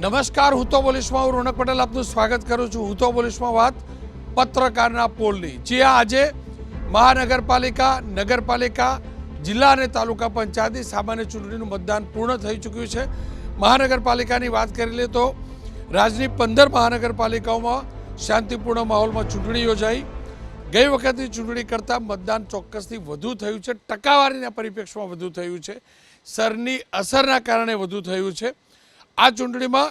નમસ્કાર, હું તો બોલીશમાં હું રોનક પટેલ આપનું સ્વાગત કરું છું. હું તો બોલીશમાં વાત પત્રકારના પોલની. જે આજે મહાનગરપાલિકા, નગરપાલિકા, જિલ્લા અને તાલુકા પંચાયતની સામાન્ય ચૂંટણીનું મતદાન પૂર્ણ થઈ ચૂક્યું છે. મહાનગરપાલિકાની વાત કરી લે તો રાજ્યની 15 મહાનગરપાલિકાઓમાં શાંતિપૂર્ણ માહોલમાં ચૂંટણી યોજાઈ. ગઈ વખતની ચૂંટણી કરતાં મતદાન ચોક્કસથી વધુ થયું છે. ટકાવારીના પરિપ્રેક્ષમાં વધુ થયું છે. સરની અસરના કારણે વધુ થયું છે. આ ચૂંટણીમાં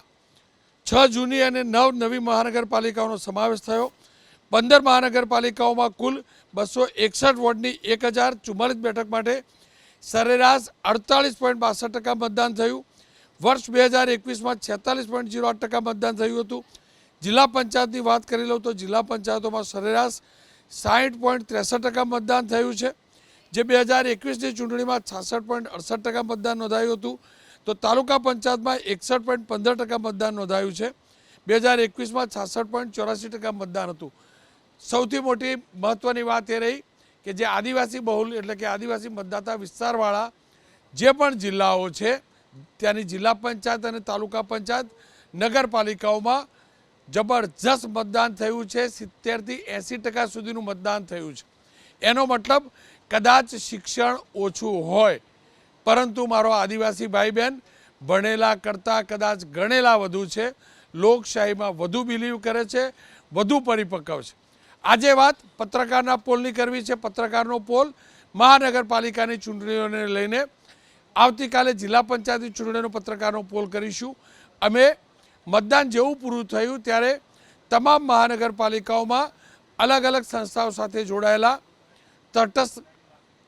6 જૂની અને 9 નવી મહાનગરપાલિકાઓનો સમાવેશ થયો. 15 મહાનગરપાલિકાઓમાં કુલ 261 વોર્ડની 1044 બેઠક માટે સરેરાશ 48.62% મતદાન થયું. વર્ષ 2021માં 46.08% મતદાન થયું હતું. જિલ્લા પંચાયતની વાત કરી લઉં તો જિલ્લા પંચાયતોમાં સરેરાશ 60.63% મતદાન થયું છે. જે 2021ની ચૂંટણીમાં 66.68% મતદાન નોંધાયું હતું. તો તાલુકા પંચાયતમાં 61.15% મતદાન નોંધાયું છે. 2021માં 66.84% મતદાન હતું. સૌથી મોટી મહત્ત્વની વાત એ રહી કે જે આદિવાસી બહુલ એટલે કે આદિવાસી મતદાતા વિસ્તારવાળા જે પણ જિલ્લાઓ છે ત્યાંની જિલ્લા પંચાયત અને તાલુકા પંચાયત નગરપાલિકાઓમાં જબરજસ્ત મતદાન થયું છે. 70થી 80% સુધીનું મતદાન થયું છે. એનો મતલબ કદાચ શિક્ષણ ઓછું હોય પરંતુ મારો આદિવાસી ભાઈ બહેન ભણેલા કરતાં કદાચ ગણેલા વધુ છે. લોકશાહીમાં વધુ બિલીવ કરે છે, વધુ પરિપક્વ છે. આજે વાત પત્રકારના પોલની કરવી છે. પત્રકારનો પોલ મહાનગરપાલિકાની ચૂંટણીઓને લઈને આવતીકાલે જિલ્લા પંચાયતની ચૂંટણીનો પત્રકારનો પોલ કરીશું. અમે મતદાન જેવું પૂરું થયું ત્યારે તમામ મહાનગરપાલિકાઓમાં અલગ અલગ સંસ્થાઓ સાથે જોડાયેલા તટસ્થ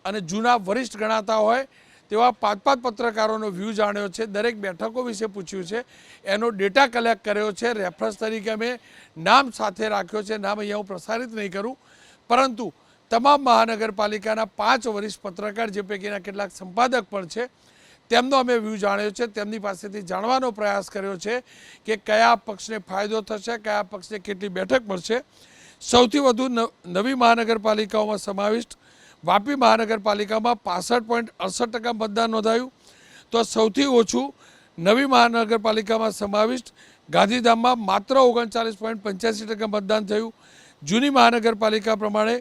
અને જૂના વરિષ્ઠ ગણાતા હોય તેવા 5 પત્રકારોનો વ્યૂ જાણ્યો છે. દરેક બેઠકો વિશે પૂછ્યું છે. એનો ડેટા કલેક્ટ કર્યો છે. રેફરન્સ તરીકે અમે નામ સાથે રાખ્યો છે. નામ અહીંયા હું પ્રસારિત નહીં કરું, પરંતુ તમામ મહાનગરપાલિકાના 5 વરિષ્ઠ પત્રકાર જે પૈકીના કેટલાક સંપાદક પણ છે તેમનો અમે વ્યૂ જાણ્યો છે. તેમની પાસેથી જાણવાનો પ્રયાસ કર્યો છે કે કયા પક્ષને ફાયદો થશે, કયા પક્ષને કેટલી બેઠક મળશે. સૌથી વધુ નવી મહાનગરપાલિકાઓમાં સમાવિષ્ટ વાપી મહાનગરપાલિકામાં 65.68% મતદાન નોંધાયું. તો સૌથી ઓછું નવી મહાનગરપાલિકામાં સમાવિષ્ટ ગાંધીધામમાં માત્ર 39.85% મતદાન થયું. જૂની મહાનગરપાલિકા પ્રમાણે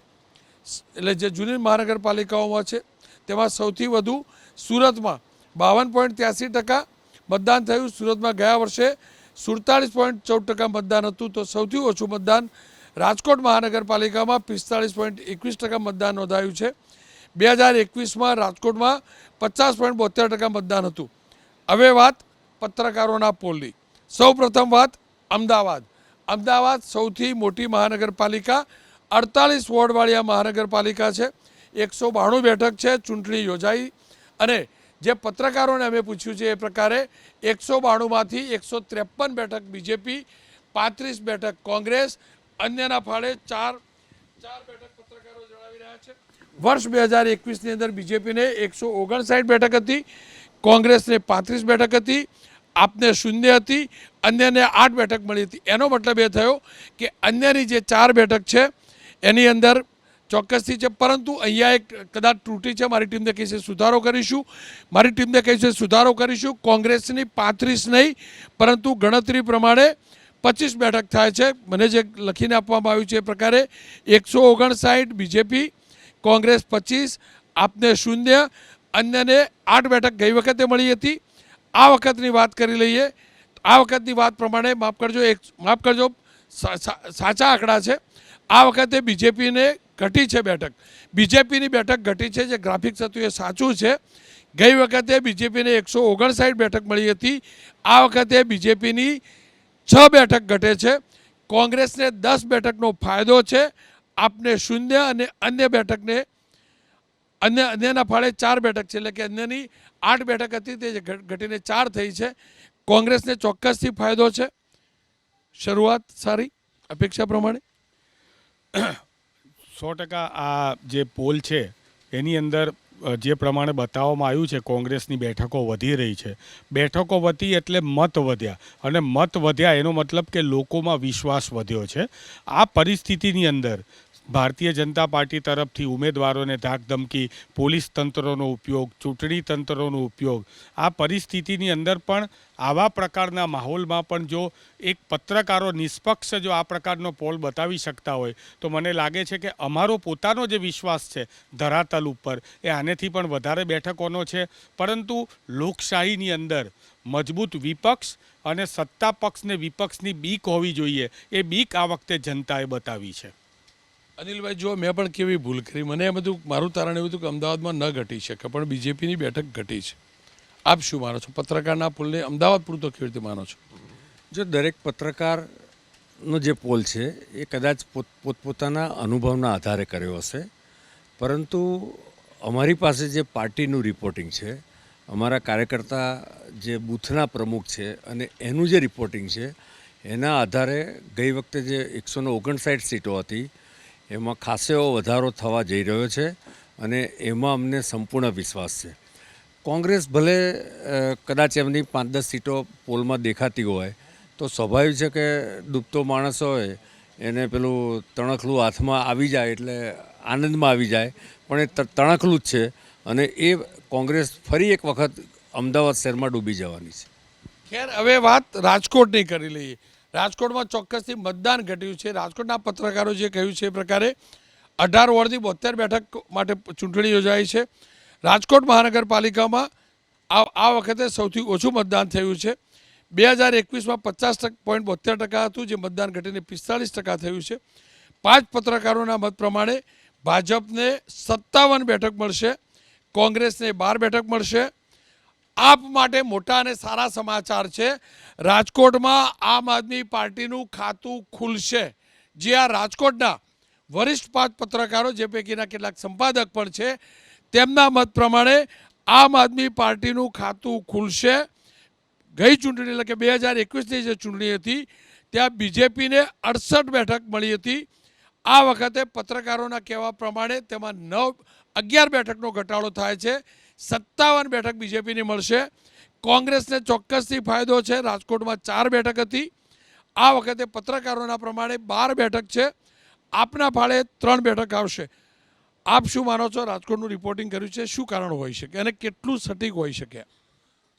એટલે જે જૂની મહાનગરપાલિકાઓમાં છે તેમાં સૌથી વધુ સુરતમાં 52.83% મતદાન થયું. સુરતમાં ગયા વર્ષે 47.14% મતદાન હતું. તો સૌથી ઓછું મતદાન રાજકોટ મહાનગરપાલિકામાં 45.21% મતદાન નોંધાયું છે. 2021માં રાજકોટમાં 50.72% મતદાન હતું. હવે વાત પત્રકારોના પોલની. સૌ પ્રથમ વાત અમદાવાદ. અમદાવાદ સૌથી મોટી મહાનગરપાલિકા, 48 વોર્ડવાળી આ મહાનગરપાલિકા છે. 192 બેઠક છે. ચૂંટણી યોજાઈ અને જે પત્રકારોને અમે પૂછ્યું છે એ પ્રકારે 192માંથી 153 બેઠક બીજેપી, 35 બેઠક કોંગ્રેસ, અન્યના ફાળે 4 બેઠક પત્રકારો જણાવી રહ્યા છે. વર્ષ 2021ની અંદર બીજેપીને 159 બેઠક હતી, કોંગ્રેસને 35 બેઠક હતી, આપને 0 હતી, અન્યને 8 બેઠક મળી હતી. એનો મતલબ એ થયો કે અન્યની જે 4 બેઠક છે એની અંદર ચોક્કસથી છે, પરંતુ અહીંયા એક કદાચ ત્રુટિ છે. મારી ટીમને કહી છે સુધારો કરીશું. કોંગ્રેસની 35 નહીં પરંતુ ગણતરી પ્રમાણે 25 બેઠક થાય છે. મને જે લખીને આપવામાં આવ્યું છે એ પ્રકારે 159 બીજેપી, કોંગ્રેસ 25, આપને 0, અન્યને 8 બેઠક ગઈ વખતે મળી હતી. આ વખતની વાત કરી લઈએ. આ વખતની વાત પ્રમાણે માફ કરજો સાચા આંકડા છે. આ વખતે બીજેપીને ઘટી છે બેઠક. બીજેપીની બેઠક ઘટી છે. જે ગ્રાફિક્સ હતું એ સાચું છે. ગઈ વખતે બીજેપીને 159 બેઠક મળી હતી. આ વખતે બીજેપીની 6 બેઠક ઘટે છે. કોંગ્રેસને 10 બેઠકનો ફાયદો છે. આપને 0 અને અન્યના ફાળે 4 બેઠક છે. એટલે કે અન્યની 8 બેઠક હતી તે ઘટીને 4 થઈ છે. કોંગ્રેસને ચોક્કસથી ફાયદો છે. શરૂઆત સારી અપેક્ષા પ્રમાણે. 100% આ જે પોલ છે એની અંદર જે પ્રમાણે બતાવવામાં આવ્યું છે કોંગ્રેસની બેઠકો વધી રહી છે. બેઠકો વધી એટલે મત વધ્યા, અને મત વધ્યા એનો મતલબ કે લોકોમાં વિશ્વાસ વધ્યો છે. આ પરિસ્થિતિની અંદર ભારતીય જનતા પાર્ટી તરફથી ઉમેદવારોને ધાકધમકી, પોલીસ તંત્રનો ઉપયોગ, ચૂંટણી તંત્રનો ઉપયોગ, આ પરિસ્થિતિની અંદર પણ આવા પ્રકારના માહોલમાં પણ જો એક પત્રકારો નિષ્પક્ષ જો આ પ્રકારનો પોલ બતાવી શકતા હોય તો મને લાગે છે કે અમારો પોતાનો જે વિશ્વાસ છે ધરાતલ ઉપર એ આનેથી પણ વધારે બેઠકોનો છે. પરંતુ લોકશાહીની અંદર મજબૂત વિપક્ષ અને સત્તા પક્ષને વિપક્ષની બીક હોવી જોઈએ, એ બીક આ વખતે જનતાએ બતાવી છે. અનિલભાઈ, જો મેં પણ કેવી ભૂલ કરી, મને એમ હતું, મારું તારણ એવું હતું કે અમદાવાદમાં ન ઘટી શકે, પણ બીજેપીની બેઠક ઘટી છે. આપ શું માનો છો? પત્રકારના પોલને અમદાવાદ પૂરતો કેવી રીતે માનો છો? જો દરેક પત્રકારનો જે પોલ છે એ કદાચ પોતપોતાના અનુભવના આધારે કર્યો હશે, પરંતુ અમારી પાસે જે પાર્ટીનું રિપોર્ટિંગ છે, અમારા કાર્યકર્તા જે બૂથના પ્રમુખ છે અને એનું જે રિપોર્ટિંગ છે એના આધારે ગઈ વખતે જે 159 સીટો હતી એમાં ખાસો એવો વધારો થવા જઈ રહ્યો છે અને એમાં અમને સંપૂર્ણ વિશ્વાસ છે. કોંગ્રેસ ભલે કદાચ એમની 5-10 સીટો પોલમાં દેખાતી હોય તો સ્વાભાવિક છે કે ડૂબતો માણસ હોય એને પેલું તણખલું હાથમાં આવી જાય એટલે આનંદમાં આવી જાય, પણ એ તણખલું જ છે અને એ કોંગ્રેસ ફરી એક વખત અમદાવાદ શહેરમાં ડૂબી જવાની છે. ખેર, હવે વાત રાજકોટની કરી લઈએ. રાજકોટમાં ચોક્કસથી મતદાન ઘટ્યું છે. રાજકોટના પત્રકારો જે કહ્યું છે એ પ્રકારે 18 વોર્ડથી 72 બેઠક માટે ચૂંટણી યોજાઈ છે. રાજકોટ મહાનગરપાલિકામાં આ વખતે સૌથી ઓછું મતદાન થયું છે. 2021માં 50.72% હતું, જે મતદાન ઘટીને 45% થયું છે. 5 પત્રકારોના મત પ્રમાણે ભાજપને 57 બેઠક મળશે, કોંગ્રેસને 12 બેઠક મળશે. આપ માટે મોટા અને સારા સમાચાર છે. રાજકોટમાં આમ આદમી પાર્ટીનું ખાતું ખુલશે. જે આ રાજકોટના વરિષ્ઠ 5 પત્રકારો, જે પૈકીના કેટલાક સંપાદક પણ છે, તેમના મત પ્રમાણે આમ આદમી પાર્ટીનું ખાતું ખુલશે. ગઈ ચૂંટણી એટલે કે 2021ની જે ચૂંટણી હતી ત્યાં બીજેપીને 68 બેઠક મળી હતી. આ વખતે પત્રકારોના કહેવા પ્રમાણે તેમાં 11 બેઠકનો ઘટાડો થાય છે. 57 બેઠક બીજેપીને મળશે. કોંગ્રેસને ચોક્કસથી ફાયદો છે. રાજકોટમાં 4 બેઠક હતી, આ વખતે પત્રકારોના પ્રમાણે 12 બેઠક છે. આપના ફાળે 3 બેઠક આવશે. આપ શું માનો છો? રાજકોટનું રિપોર્ટિંગ કર્યું છે, શું કારણ હોઈ શકે અને કેટલું સટીક હોઈ શકે?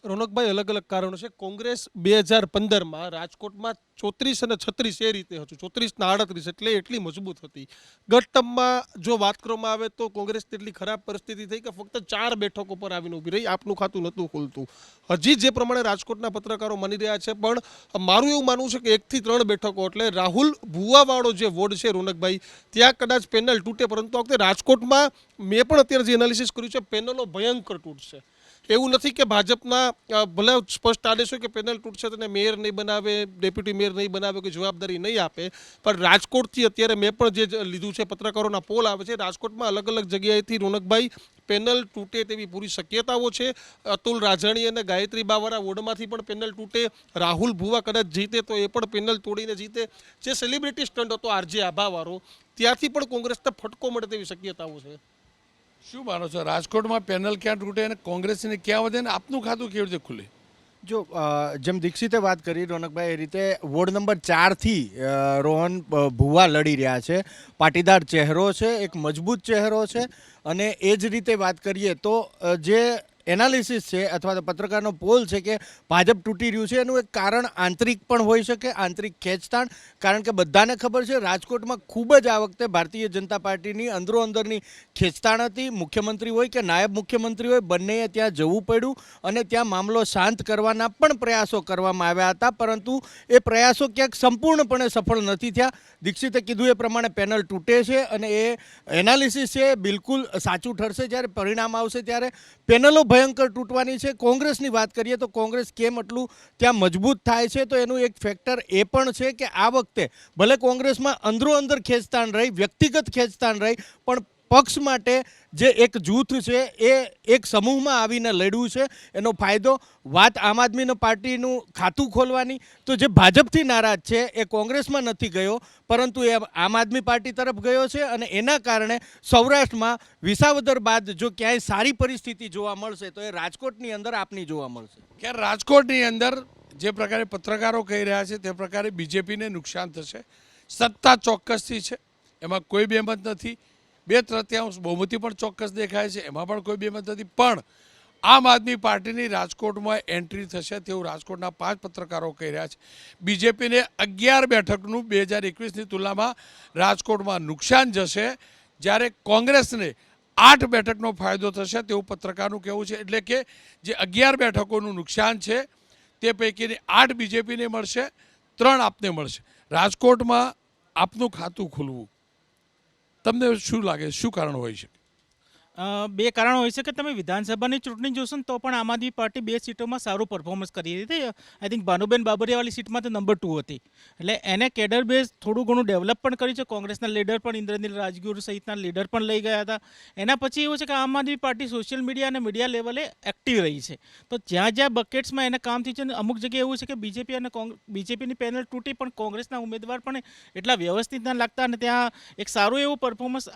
રોનકભાઈ, અલગ અલગ કારણો છે. કોંગ્રેસ 2015માં રાજકોટમાં 34 અને 36 એ રીતે હતું, 34 ના 38 એટલે એટલી મજબૂત હતી. ગત ટર્મમાં જો વાત કરવામાં આવે તો કોંગ્રેસ તેટલી ખરાબ પરિસ્થિતિ થઈ કે ફક્ત 4 બેઠકો પર આવીને ઊભી રહી, આપનું ખાતું નહોતું ખુલતું. હજી જે પ્રમાણે રાજકોટના પત્રકારો માની રહ્યા છે, પણ મારું એવું માનવું છે કે 1 થી 3 બેઠકો એટલે રાહુલ ભુવાવાળો જે વોર્ડ છે રોનકભાઈ, ત્યાં કદાચ પેનલ તૂટે, પરંતુ આ વખતે રાજકોટમાં મેં પણ અત્યારે જે એનાલિસિસ કર્યું છે, પેનલો ભયંકર તૂટશે. એવું નથી કે ભાજપના ભલે સ્પષ્ટ આદેશ હોય કે પેનલ તૂટશે તો મેયર નહીં બનાવે, ડેપ્યુટી મેયર નહીં બનાવે, કે જવાબદારી નહીં આપે, પણ રાજકોટથી અત્યારે મેં પણ જે લીધું છે, પત્રકારોના પોલ આવે છે, રાજકોટમાં અલગ અલગ જગ્યાએથી રોનકભાઈ પેનલ તૂટે તેવી પૂરી શક્યતાઓ છે. અતુલ રાજાણી અને ગાયત્રી બાવાળા વોર્ડમાંથી પણ પેનલ તૂટે. રાહુલ ભુવા કદાચ જીતે તો એ પણ પેનલ તોડીને જીતે. જે સેલિબ્રિટી સ્ટન્ટ હતો આરજે આભાવાળો, ત્યાંથી પણ કોંગ્રેસને ફટકો મળે તેવી શક્યતાઓ છે. શું માનો છો? રાજકોટમાં પેનલ ક્યાં તૂટે અને કોંગ્રેસને ક્યાં વધે અને આપનું ખાતું કેવી રીતે ખુલે? જો જેમ દીક્ષિતે વાત કરી રોનકભાઈ, એ રીતે વોર્ડ નંબર 4થી રોહન ભુવા લડી રહ્યા છે. પાટીદાર ચહેરો છે, એક મજબૂત ચહેરો છે. અને એ જ રીતે વાત કરીએ તો જે એનાલિસિસ છે અથવા તો પત્રકારનો પોલ છે કે ભાજપ તૂટી રહ્યું છે, એનું એક કારણ આંતરિક પણ હોઈ શકે, આંતરિક ખેંચતાણ. કારણ કે બધાને ખબર છે રાજકોટમાં ખૂબ જ આ વખતે ભારતીય જનતા પાર્ટીની અંદરોઅંદરની ખેંચતાણ હતી. મુખ્યમંત્રી હોય કે નાયબ મુખ્યમંત્રી હોય, બંનેએ ત્યાં જવું પડ્યું અને ત્યાં મામલો શાંત કરવાના પણ પ્રયાસો કરવામાં આવ્યા હતા, પરંતુ એ પ્રયાસો ક્યાંક સંપૂર્ણપણે સફળ નથી થયા. દીક્ષિતે કીધું એ પ્રમાણે પેનલ તૂટે છે અને એ એનાલિસિસ છે બિલકુલ સાચું ઠરશે. જ્યારે પરિણામ આવશે ત્યારે પેનલો ભયંકર તૂટવાની છે. કોંગ્રેસની વાત કરીએ તો કોંગ્રેસ કેમ એટલું ત્યાં મજબૂત થાય છે, તો એનું એક ફેક્ટર એ પણ છે કે આ વખતે ભલે કોંગ્રેસમાં અંદરો-અંદર ખેંચતાણ રહી, વ્યક્તિગત ખેંચતાણ રહી, પણ પક્ષ માટે જે એક જૂથ છે એ એક સમૂહમાં આવીને લડ્યું છે. એનો ફાયદો વાત આમ આદમી પાર્ટીનું ખાતું ખોલવાની, તો જે ભાજપથી નારાજ છે એ કોંગ્રેસમાં નથી ગયો, પરંતુ એ આમ આદમી પાર્ટી તરફ ગયો છે. અને એના કારણે સૌરાષ્ટ્રમાં વિસાવદર બાદ જો ક્યાંય સારી પરિસ્થિતિ જોવા મળશે તો એ રાજકોટની અંદર આપની જોવા મળશે. કે રાજકોટની અંદર જે પ્રકારે પત્રકારો કહી રહ્યા છે તે પ્રકારે બીજેપીને નુકસાન થશે. સત્તા ચોક્કસથી છે, એમાં કોઈ બેમત નથી. 2/3 બહુમતી પણ ચોક્કસ દેખાય છે, એમાં પણ કોઈ બેમત નથી. પણ આમ આદમી પાર્ટીની રાજકોટમાં એન્ટ્રી થશે તેવું રાજકોટના 5 પત્રકારો કહી રહ્યા છે. બીજેપીને 11 બેઠકનું 2021ની તુલનામાં રાજકોટમાં નુકસાન જશે, જ્યારે કોંગ્રેસને 8 બેઠકનો ફાયદો થશે તેવું પત્રકારનું કહેવું છે. એટલે કે જે 11 બેઠકોનું નુકસાન છે તે પૈકીની 8 બીજેપીને મળશે, 3 આપને મળશે. રાજકોટમાં આપનું ખાતું ખુલવું તમને શું લાગે, શું કારણ હોઈ શકે? બે કારણ હોઈ શકે. તમે વિધાનસભાની ચૂંટણી જોશો ને તો પણ આમ આદમી પાર્ટી 2 સીટોમાં સારું પરફોર્મન્સ કરી હતી. આઈ થિંક ભાનુબેન બાબરિયાવાળી સીટમાં તો નંબર 2 હતી. એટલે એને કેડર બેઝ થોડું ઘણું ડેવલપ પણ કર્યું છે. કોંગ્રેસના લીડર પણ ઇન્દ્રનીલ રાજગુરુ સહિતના લીડર પણ લઈ ગયા હતા. એના પછી એવું છે કે આમ આદમી પાર્ટી સોશિયલ મીડિયા અને મીડિયા લેવલે એક્ટિવ રહી છે. તો જ્યાં જ્યાં બકેટ્સમાં એને કામ થયું છે ને અમુક જગ્યાએ એવું છે કે બીજેપીની પેનલ તૂટી પણ કોંગ્રેસના ઉમેદવાર પણ એટલા વ્યવસ્થિત ના લાગતા અને ત્યાં એક સારું એવું પરફોર્મન્સ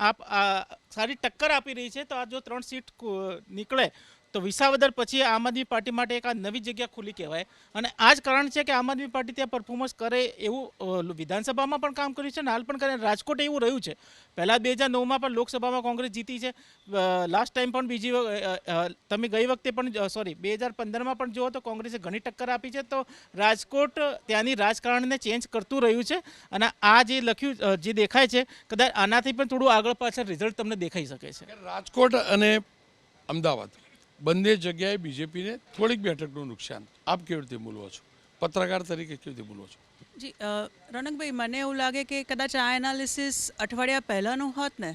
સારી ટક્કર આપી રહી છે. તો આ જો 3 સીટ નીકળે તો વિસાવદર પછી આમ આદમી પાર્ટી માટે એક આ નવી જગ્યા ખુલ્લી કહેવાય. અને આ જ કારણ છે કે આમ આદમી પાર્ટી ત્યાં પરફોર્મન્સ કરે એવું વિધાનસભામાં પણ કામ કર્યું છે ને હાલ પણ કરે. રાજકોટ એવું રહ્યું છે. પહેલાં 2009માં પણ લોકસભામાં કોંગ્રેસ જીતી છે. લાસ્ટ ટાઈમ પણ તમે ગઈ વખતે પણ 2015માં પણ જુઓ તો કોંગ્રેસે ઘણી ટક્કર આપી છે. તો રાજકોટ ત્યાંની રાજકારણને ચેન્જ કરતું રહ્યું છે. અને આ જે લખ્યું જે દેખાય છે કદાચ આનાથી પણ થોડું આગળ પાછળ રિઝલ્ટ તમને દેખાઈ શકે છે. રાજકોટ અને અમદાવાદ બંને જગ્યાએ બીજેપીને થોડીક બેઠકનું નુકસાન. આપ કેવી રીતે બોલવો છો, પત્રકાર તરીકે કેવી રીતે બોલવો છો? જી રોનકભાઈ, મને એવું લાગે કે કદાચ આ એનાલિસિસ અઠવાડિયા પહેલાંનું હોત ને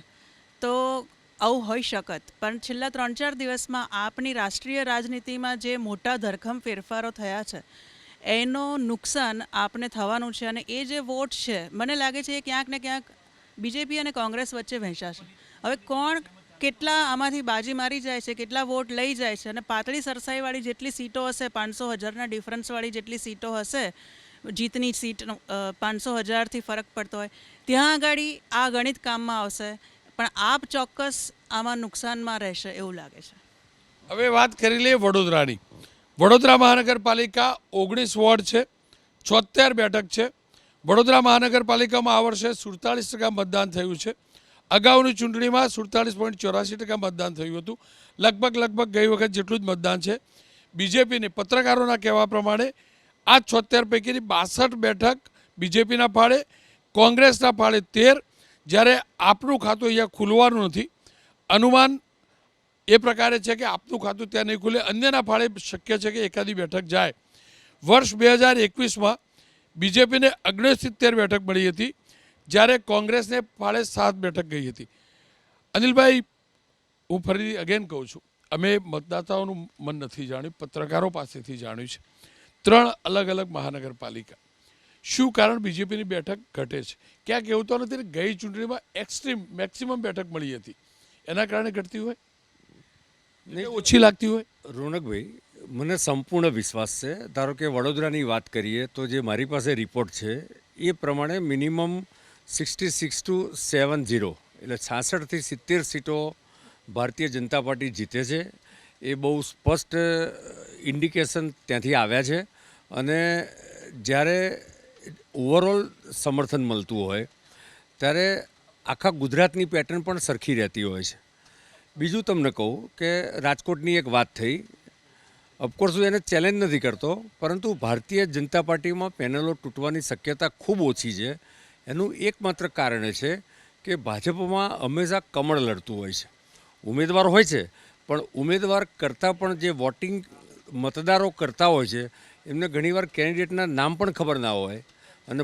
તો આવું હોઈ શકત. પણ છેલ્લા 3-4 દિવસમાં આપની રાષ્ટ્રીય રાજનીતિમાં જે મોટા ધરખમ ફેરફારો થયા છે એનું નુકસાન આપને થવાનું છે. અને એ જે વોટ છે મને લાગે છે એ ક્યાંક ને ક્યાંક બીજેપી અને કોંગ્રેસ વચ્ચે વહેંચાશે. હવે કોણ કેટલા આમાંથી બાજી મારી જાય છે, કેટલા વોટ લઈ જાય છે, અને પાતળી સરસાઈવાળી જેટલી સીટો હશે, 500,000ના ડિફરન્સવાળી જેટલી સીટો હશે, જીતની સીટ 500,000થી ફરક પડતો હોય, ત્યાં આગળ આ ગણિત કામમાં આવશે. પણ આપ ચોક્કસ આમાં નુકસાનમાં રહેશે એવું લાગે છે. હવે વાત કરી લઈએ વડોદરાની. વડોદરા મહાનગરપાલિકા 19 વોર્ડ છે, 76 બેઠક છે. વડોદરા મહાનગરપાલિકામાં આ વર્ષે 47% મતદાન થયું છે. અગાઉની ચૂંટણીમાં 47.84% મતદાન થયું હતું. લગભગ ગઈ વખત જેટલું જ મતદાન છે. બીજેપીને પત્રકારોના કહેવા પ્રમાણે આ 76 પૈકીની 62 બેઠક બીજેપીના ફાળે, કોંગ્રેસના ફાળે 13, જ્યારે આપનું ખાતું અહીંયા ખુલવાનું નથી. અનુમાન એ પ્રકારે છે કે આપનું ખાતું ત્યાં નહીં ખુલે, અન્યના ફાળે શક્ય છે કે એકાદી બેઠક જાય. વર્ષ 2021માં બીજેપીને 69 બેઠક મળી હતી, જ્યારે કોંગ્રેસને ફાળે 7 બેઠક ગઈ હતી. અનિલભાઈ, હું ફરી અગેન કહું છું, અમે મતદાતાઓનું મન નથી જાણ્યું, પત્રકારો પાસેથી જાણ્યું છે. 3 અલગ અલગ મહાનગરપાલિકા, શું કારણ બીજેપીની બેઠક ઘટે છે? ક્યાંક એવું તો નથી ને ગઈ ચૂંટણીમાં મેક્સિમમ બેઠક મળી હતી, એના કારણે ઘટતી હોય, ઓછી લાગતી હોય? રોનકભાઈ, મને સંપૂર્ણ વિશ્વાસ છે. ધારો કે વડોદરાની વાત કરીએ તો જે મારી પાસે રિપોર્ટ છે એ પ્રમાણે મિનિમમ 66 to 70 એટલે 66થી 70 સીટો ભારતીય જનતા પાર્ટી જીતે છે. એ બહુ સ્પષ્ટ ઇન્ડિકેશન ત્યાંથી આવ્યા છે. અને જ્યારે ઓવરઓલ સમર્થન મળતું હોય ત્યારે આખા ગુજરાતની પેટર્ન પણ સરખી રહેતી હોય છે. બીજું તમને કહું કે રાજકોટની એક વાત થઈ, ઓફકોર્સ હું એને ચેલેન્જ નથી કરતો, પરંતુ ભારતીય જનતા પાર્ટીમાં પેનલો તૂટવાની શક્યતા ખૂબ ઓછી છે. એનું એકમાત્ર કારણ એ છે કે ભાજપમાં હંમેશા કમળ લડતું હોય છે. ઉમેદવાર હોય છે પણ ઉમેદવાર કરતાં પણ જે વોટિંગ મતદારો કરતા હોય છે એમને ઘણીવાર કેન્ડિડેટના નામ પણ ખબર ના હોય અને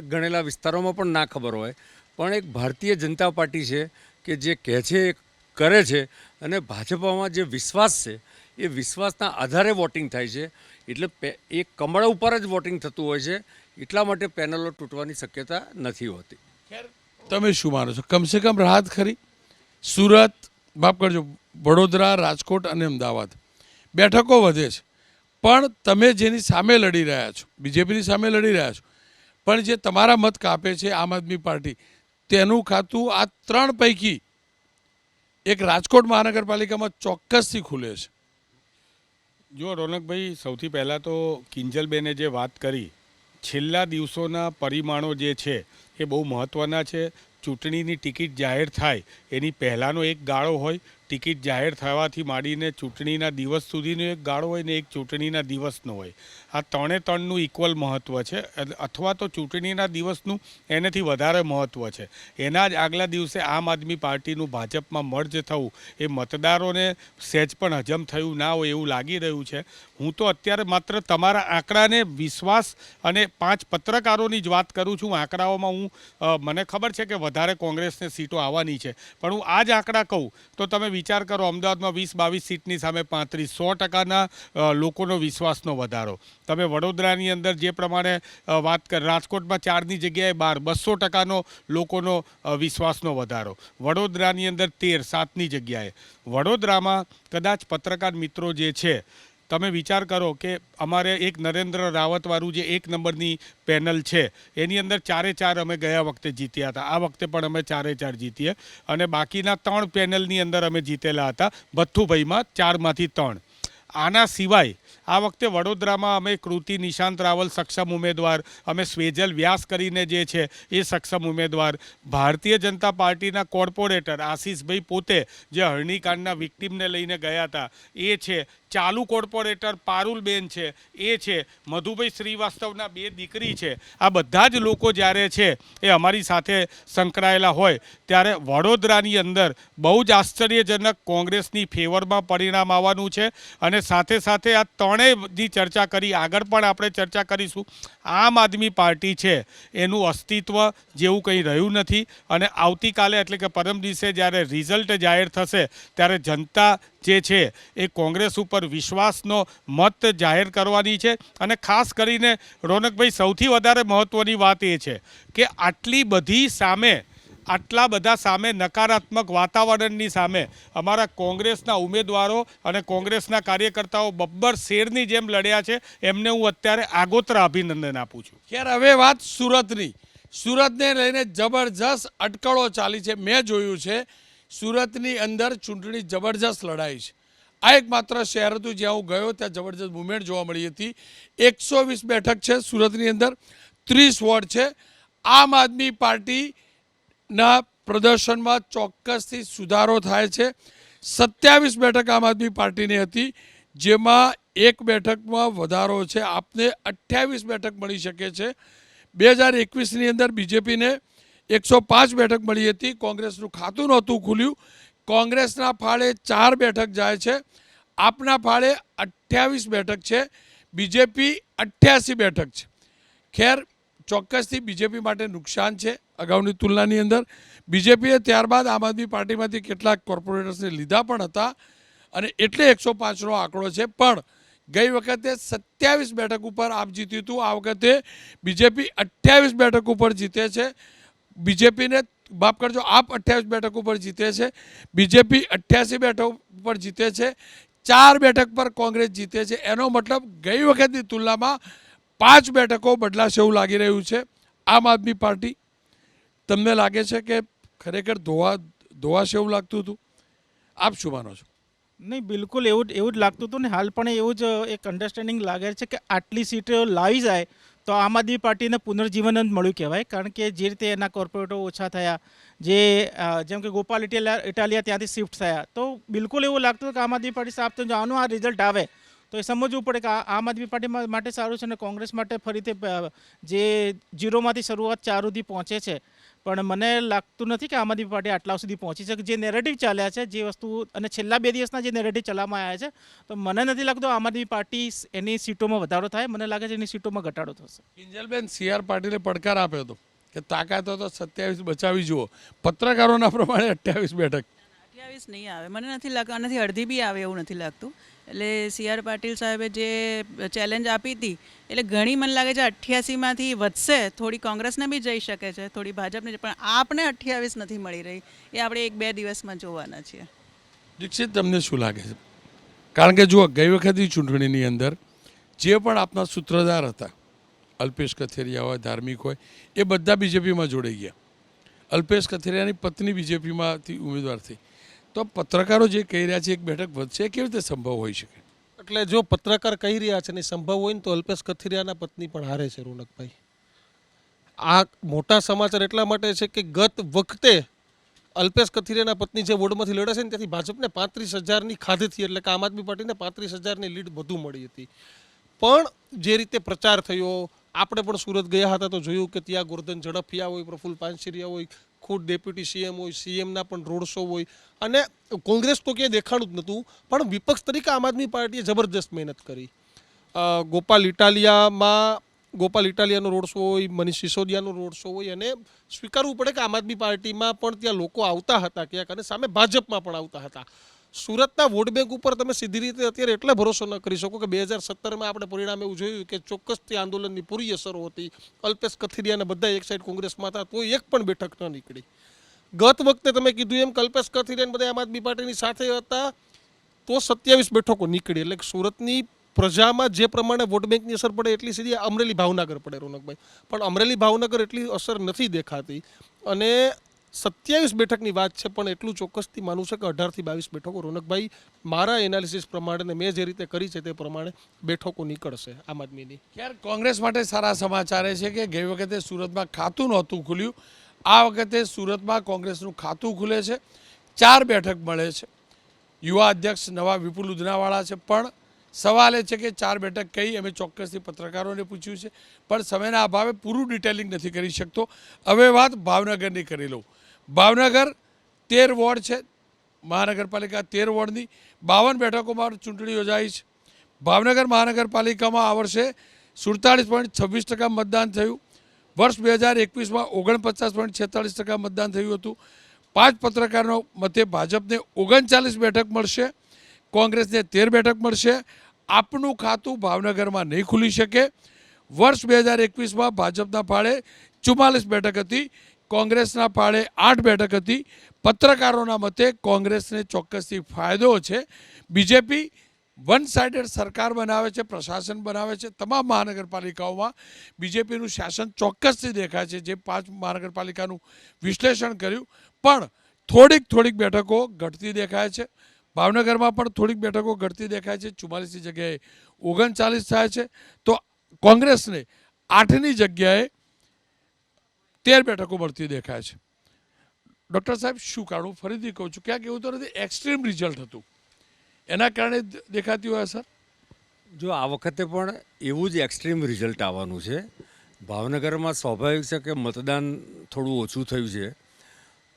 ગણેલા વિસ્તારોમાં પણ ના ખબર હોય. પણ એક ભારતીય જનતા પાર્ટી છે કે જે કહે છે એ કરે છે, અને ભાજપમાં જે વિશ્વાસ છે એ વિશ્વાસના આધારે વોટિંગ થાય છે. એટલે એ કમળ ઉપર જ વોટિંગ થતું હોય છે. એટલા માટે પેનલો તૂટવાની શક્યતા નથી હોતી. તમે શું માનો છો, કમસે કમ રાહત ખરી? સુરત, માફ કરજો, વડોદરા, રાજકોટ અને અમદાવાદ બેઠકો વધે છે, પણ તમે જેની સામે લડી રહ્યા છો, બીજેપીની સામે લડી રહ્યા છો, પણ જે તમારા મત કાપે છે આમ આદમી પાર્ટી, તેનું ખાતું આ 3 પૈકી એક રાજકોટ મહાનગરપાલિકામાં ચોક્કસથી ખુલે છે. જો રોનકભાઈ, સૌથી પહેલાં તો કિંજલબેને જે વાત કરી, છેલ્લા દિવસોના પરિમાણો જે છે એ બહુ મહત્ત્વના છે. ચૂંટણીની ટિકિટ જાહેર થાય એની પહેલાંનો એક ગાળો હોય, ટિકિટ જાહેર થવાથી માંડીને ચૂંટણીના દિવસ સુધીનો એક ગાળો હોય ને એક ચૂંટણીના દિવસનો હોય. આ ત્રણનું ઇક્વલ મહત્ત્વ છે, અથવા તો ચૂંટણીના દિવસનું એનાથી વધારે મહત્ત્વ છે. એના જ આગલા દિવસે આમ આદમી પાર્ટીનું ભાજપમાં મર્જ થવું એ મતદારોને સહેજ પણ હજમ થયું ના હોય એવું લાગી રહ્યું છે. હું તો અત્યારે માત્ર તમારા આંકડાને વિશ્વાસ અને 5 પત્રકારોની જ વાત કરું છું. આંકડાઓમાં મને ખબર છે કે વધારે કોંગ્રેસને સીટો આવવાની છે, પણ હું આ જ આંકડા કહું તો તમે વિચાર કરો, અમદાવાદમાં 20-22 સીટની સામે 35% લોકોનો વિશ્વાસનો વધારો. તમે વડોદરાની અંદર જે પ્રમાણે વાત કરી, રાજકોટમાં 4ની જગ્યાએ 12 200% લોકોનો વિશ્વાસનો વધારો. વડોદરાની અંદર 7ની જગ્યાએ. વડોદરામાં કદાચ પત્રકાર મિત્રો જે છે, તમે વિચાર કરો કે અમારે એક નરેન્દ્ર રાવતવાળું જે 1 નંબરની પેનલ છે એની અંદર 4 અમે ગયા વખતે જીત્યા હતા. આ વખતે પણ અમે 4 જીતીએ અને બાકીના 3 પેનલની અંદર અમે જીતેલા હતા. ભથ્થુભાઈમાં 4માંથી 3. આના સિવાય આ વખતે વડોદરામાં અમે કૃતિ નિશાંત રાવલ સક્ષમ ઉમેદવાર, અમે સ્વેજલ વ્યાસ કરીને જે છે એ સક્ષમ ઉમેદવાર, ભારતીય જનતા પાર્ટીના કોર્પોરેટર આશીષભાઈ પોતે જે હરણીકાંડના વિક્ટીમને લઈને ગયા હતા એ છે, ચાલુ કોર્પોરેટર પારુલબેન છે એ છે, મધુભાઈ શ્રીવાસ્તવના 2 દીકરી છે. આ બધા જ લોકો જ્યારે છે એ અમારી સાથે સંકળાયેલા હોય ત્યારે વડોદરાની અંદર બહુ જ આશ્ચર્યજનક કોંગ્રેસની ફેવરમાં પરિણામ આવવાનું છે. અને સાથે સાથે આ ત્રણેયની ચર્ચા કરી, આગળ પણ આપણે ચર્ચા કરીશું. આમ આદમી પાર્ટી છે એનું અસ્તિત્વ જેવું કંઈ રહ્યું નથી અને આવતીકાલે એટલે કે પરમ દિવસે જ્યારે રિઝલ્ટ જાહેર થશે ત્યારે જનતા જે છે એ કોંગ્રેસ ઉપર વિશ્વાસનો મત જાહેર કરવાની છે. અને ખાસ કરીને રોનકભાઈ, સૌથી વધારે મહત્ત્વની વાત એ છે કે આટલા બધા સામે નકારાત્મક વાતાવરણની સામે અમારા કોંગ્રેસના ઉમેદવારો અને કોંગ્રેસના કાર્યકર્તાઓ બબ્બર શેરની જેમ લડ્યા છે. એમને હું અત્યારે આગોતરા અભિનંદન આપું છું. ખેર, હવે વાત સુરતની. સુરતને લઈને જબરજસ્ત અટકળો ચાલી છે. મેં જોયું છે સુરતની અંદર ચૂંટણી જબરજસ્ત લડાઈ છે. આ એકમાત્ર શહેર હતું જ્યાં હું ગયો, ત્યાં જબરજસ્ત મુવમેન્ટ જોવા મળી હતી. 120 બેઠક છે સુરતની અંદર, 30 વોર્ડ છે. આમ આદમી પાર્ટીના પ્રદર્શનમાં ચોક્કસથી સુધારો થાય છે. 27 બેઠક આમ આદમી પાર્ટીની હતી, જેમાં 1 બેઠકમાં વધારો છે. આપને 28 બેઠક મળી શકે છે. 2021ની અંદર બીજેપીને 105 બેઠક મળી હતી. કોંગ્રેસનું ખાતું નહોતું ખુલ્યું. કોંગ્રેસના ફાળે 4 બેઠક જાય છે. આપના ફાળે 28 બેઠક છે. બીજેપી 88 બેઠક છે. ખેર, ચોક્કસથી બીજેપી માટે નુકસાન છે અગાઉની તુલનાની અંદર. બીજેપીએ ત્યારબાદ આમ આદમી પાર્ટીમાંથી કેટલાક કોર્પોરેટર્સને લીધા પણ હતા અને એટલે 105નો આંકડો છે. પણ ગઈ વખતે 27 બેઠક ઉપર આપ જીત્યું હતું. આ વખતે બીજેપી 28 બેઠક ઉપર જીતે છે. બીજેપીને માફ કરજો, આપ 28 બેઠક ઉપર જીતે છે. બીજેપી 88 બેઠક ઉપર જીતે છે. 4 બેઠક પર કોંગ્રેસ જીતે છે. એનો મતલબ ગઈ વખતની તુલનામાં 5 બેઠકો બદલાશે એવું લાગી રહ્યું છે. આમ આદમી પાર્ટી, તમને લાગે છે કે ખરેખર ધોવાશે એવું લાગતું હતું? આપ શું માનો છો? નહીં, બિલકુલ એવું જ લાગતું હતું ને હાલ પણ એવું જ એક અન્ડરસ્ટેન્ડિંગ લાગે છે કે આટલી સીટો લાવી જાય તો આમ આદમી પાર્ટીને પુનર્જીવન જ મળ્યું કહેવાય. કારણ કે જે રીતે એના કોર્પોરેટરો ઓછા થયા, જેમ કે ગોપાલ ઇટાલિયા ત્યાંથી શિફ્ટ થયા, તો બિલકુલ એવું લાગતું હતું કે આમ આદમી પાર્ટી સાફ તો આનું આ રિઝલ્ટ આવે તો એ સમજવું પડે કે આમ આદમી પાર્ટી માટે સારું છે અને કોંગ્રેસ માટે ફરીથી જે 0માંથી શરૂઆત 4 સુધી પહોંચે છે. પણ મને લાગતું નથી કે આમ આદમી પાર્ટી આટલા સુધી પહોંચી છે. જે નેરેટિવ ચાલ્યા છે, જે વસ્તુ અને છેલ્લા 2 દિવસના જે નેરેટિવ ચલાવવામાં આવ્યા છે, તો મને નથી લાગતું આમ આદમી પાર્ટી એની સીટોમાં વધારો થાય. મને લાગે છે એની સીટોમાં ઘટાડો થશે. કિંજલબેન, CR પાટીલે પડકાર આપ્યો હતો કે તાકાત હોય તો 27 બચાવી જુઓ. પત્રકારોના પ્રમાણે 28 બેઠક. 28 નહીં આવે, મને નથી લાગતું. આનાથી અડધી બી આવે એવું નથી લાગતું. એટલે CR પાટીલ સાહેબે જે ચેલેન્જ આપી હતી, એટલે ઘણી મને લાગે છે 88માંથી વધશે. થોડી કોંગ્રેસને બી જઈ શકે છે, થોડી ભાજપને, પણ આપને 28 નથી મળી રહી. એ આપણે 1-2 દિવસમાં જોવાના છીએ. દીક્ષિત, તમને શું લાગે છે? કારણ કે જુઓ, ગઈ વખતની ચૂંટણીની અંદર જે પણ આપના સૂત્રધાર હતા, અલ્પેશ કથિરિયા હોય, ધાર્મિક હોય, એ બધા બીજેપીમાં જોડાઈ ગયા. અલ્પેશ કથિરિયાની પત્ની બીજેપીમાંથી ઉમેદવાર થઈ. તો પત્રકારો જે કહી રહ્યા છે 1 બેઠક વધશે, કેવી રીતે સંભવ હોઈ શકે? એટલે જો પત્રકાર કહી રહ્યા છે ને સંભવ હોય ને તો અલ્પેશ કથિરિયાના પત્ની પણ હારે છે રોનકભાઈ. આ મોટા સમાચાર એટલા માટે છે કે ગત વખતે અલ્પેશ કથિરિયાના પત્ની જે વોર્ડમાંથી લડે છે ને ત્યાંથી ભાજપને 35,000ની ખાધેથી, એટલે કે આમ આદમી પાર્ટીને 35,000ની લીડ વધુ મળી હતી. પણ જે રીતે પ્રચાર થયો, આપણે પણ સુરત ગયા હતા તો જોયું કે ત્યાં ગોરધન ઝડફિયા હોય, પ્રફુલ્લ પાનસેરિયા હોય, ખુદ ડેપ્યુટી સીએમ હોય, સીએમના પણ રોડ શો હોય, અને કોંગ્રેસ તો ક્યાંય દેખાણું જ નહોતું. પણ વિપક્ષ તરીકે આમ આદમી પાર્ટીએ જબરદસ્ત મહેનત કરી. ગોપાલ ઇટાલિયાનો રોડ શો હોય, મનીષ સિસોદિયાનો રોડ શો હોય, અને સ્વીકારવું પડે કે આમ આદમી પાર્ટીમાં પણ ત્યાં લોકો આવતા હતા ક્યાંક, અને સામે ભાજપમાં પણ આવતા હતા. સુરતના વોટ બેંક ઉપર તમે સીધી રીતે અત્યારે એટલે ભરોસો ન કરી શકો કે 2017માં આપણે પરિણામ એવું જોયું કે ચોક્કસથી આંદોલનની પૂરી અસરો હતી. અલ્પેશ કથિરિયાને બધા એક સાઈડ કોંગ્રેસમાં હતા, તો એક પણ બેઠક ન નીકળી. ગત વખતે તમે કીધું એમ અલ્પેશ કથિરિયાને બધા આમ આદમી પાર્ટીની સાથે હતા તો 27 બેઠકો નીકળી. એટલે સુરતની પ્રજામાં જે પ્રમાણે વોટ બેંકની અસર પડે એટલી સીધી અમરેલી ભાવનગર પડે રોનકભાઈ, પણ અમરેલી ભાવનગર એટલી અસર નથી દેખાતી. અને 27 બેઠકની વાત છે, પણ એટલું ચોક્કસથી માનવું છે કે 18 થી 22 બેઠકો રોનકભાઈ મારા એનાલિસિસ પ્રમાણે, મેં જે રીતે કરી છે તે પ્રમાણે બેઠકો નીકળશે આમ આદમીની. યાર, કોંગ્રેસ માટે સારા સમાચાર એ છે કે ગઈ વખતે સુરતમાં ખાતું નહોતું ખુલ્યું, આ વખતે સુરતમાં કોંગ્રેસનું ખાતું ખુલે છે, 4 બેઠક મળે છે. યુવા અધ્યક્ષ નવા વિપુલ ઉધનાવાળા છે, પણ સવાલ એ છે કે 4 બેઠક કઈ, અમે ચોક્કસથી પત્રકારોને પૂછ્યું છે, પણ સમયના અભાવે પૂરું ડિટેલિંગ નથી કરી શકતો. હવે વાત ભાવનગરની કરી લઉં. ભાવનગર 13 વોર્ડ છે, મહાનગરપાલિકા 13 વોર્ડની 52 બેઠકોમાં ચૂંટણી યોજાઈ છે. ભાવનગર મહાનગરપાલિકામાં આ વર્ષે 47.26% મતદાન થયું. વર્ષ 2021માં 49.46% મતદાન થયું હતું. 5 પત્રકારનો મતે ભાજપને 39 બેઠક મળશે, કોંગ્રેસને 13 બેઠક મળશે. આપનું ખાતું ભાવનગરમાં નહીં ખુલી શકે. વર્ષ 2021માં ભાજપના ફાળે 44 બેઠક હતી, કોંગ્રેસના ફાળે 8 બેઠક હતી. પત્રકારોના મતે કોંગ્રેસને ચોક્કસથી ફાયદો છે. બીજેપી વન સાઇડેડ સરકાર બનાવે છે, પ્રશાસન બનાવે છે. તમામ મહાનગરપાલિકાઓમાં બીજેપીનું શાસન ચોક્કસથી દેખાય છે, જે 5 મહાનગરપાલિકાનું વિશ્લેષણ કર્યું. પણ થોડીક બેઠકો ઘટતી દેખાય છે. ભાવનગરમાં પણ થોડીક બેઠકો ઘટતી દેખાય છે, 44ની જગ્યાએ 39 થાય છે. તો કોંગ્રેસને 8ની જગ્યાએ 13 બેઠકો મળતી દેખાય છે. ડૉક્ટર સાહેબ, શું કારણ? ફરીથી કહું છું, ક્યાંક એવું તો નથી એક્સ્ટ્રીમ રિઝલ્ટ હતું એના કારણે દેખાતી હોય સર? જો આ વખતે પણ એવું જ એક્સ્ટ્રીમ રિઝલ્ટ આવવાનું છે. ભાવનગરમાં સ્વાભાવિક છે કે મતદાન થોડું ઓછું થયું છે,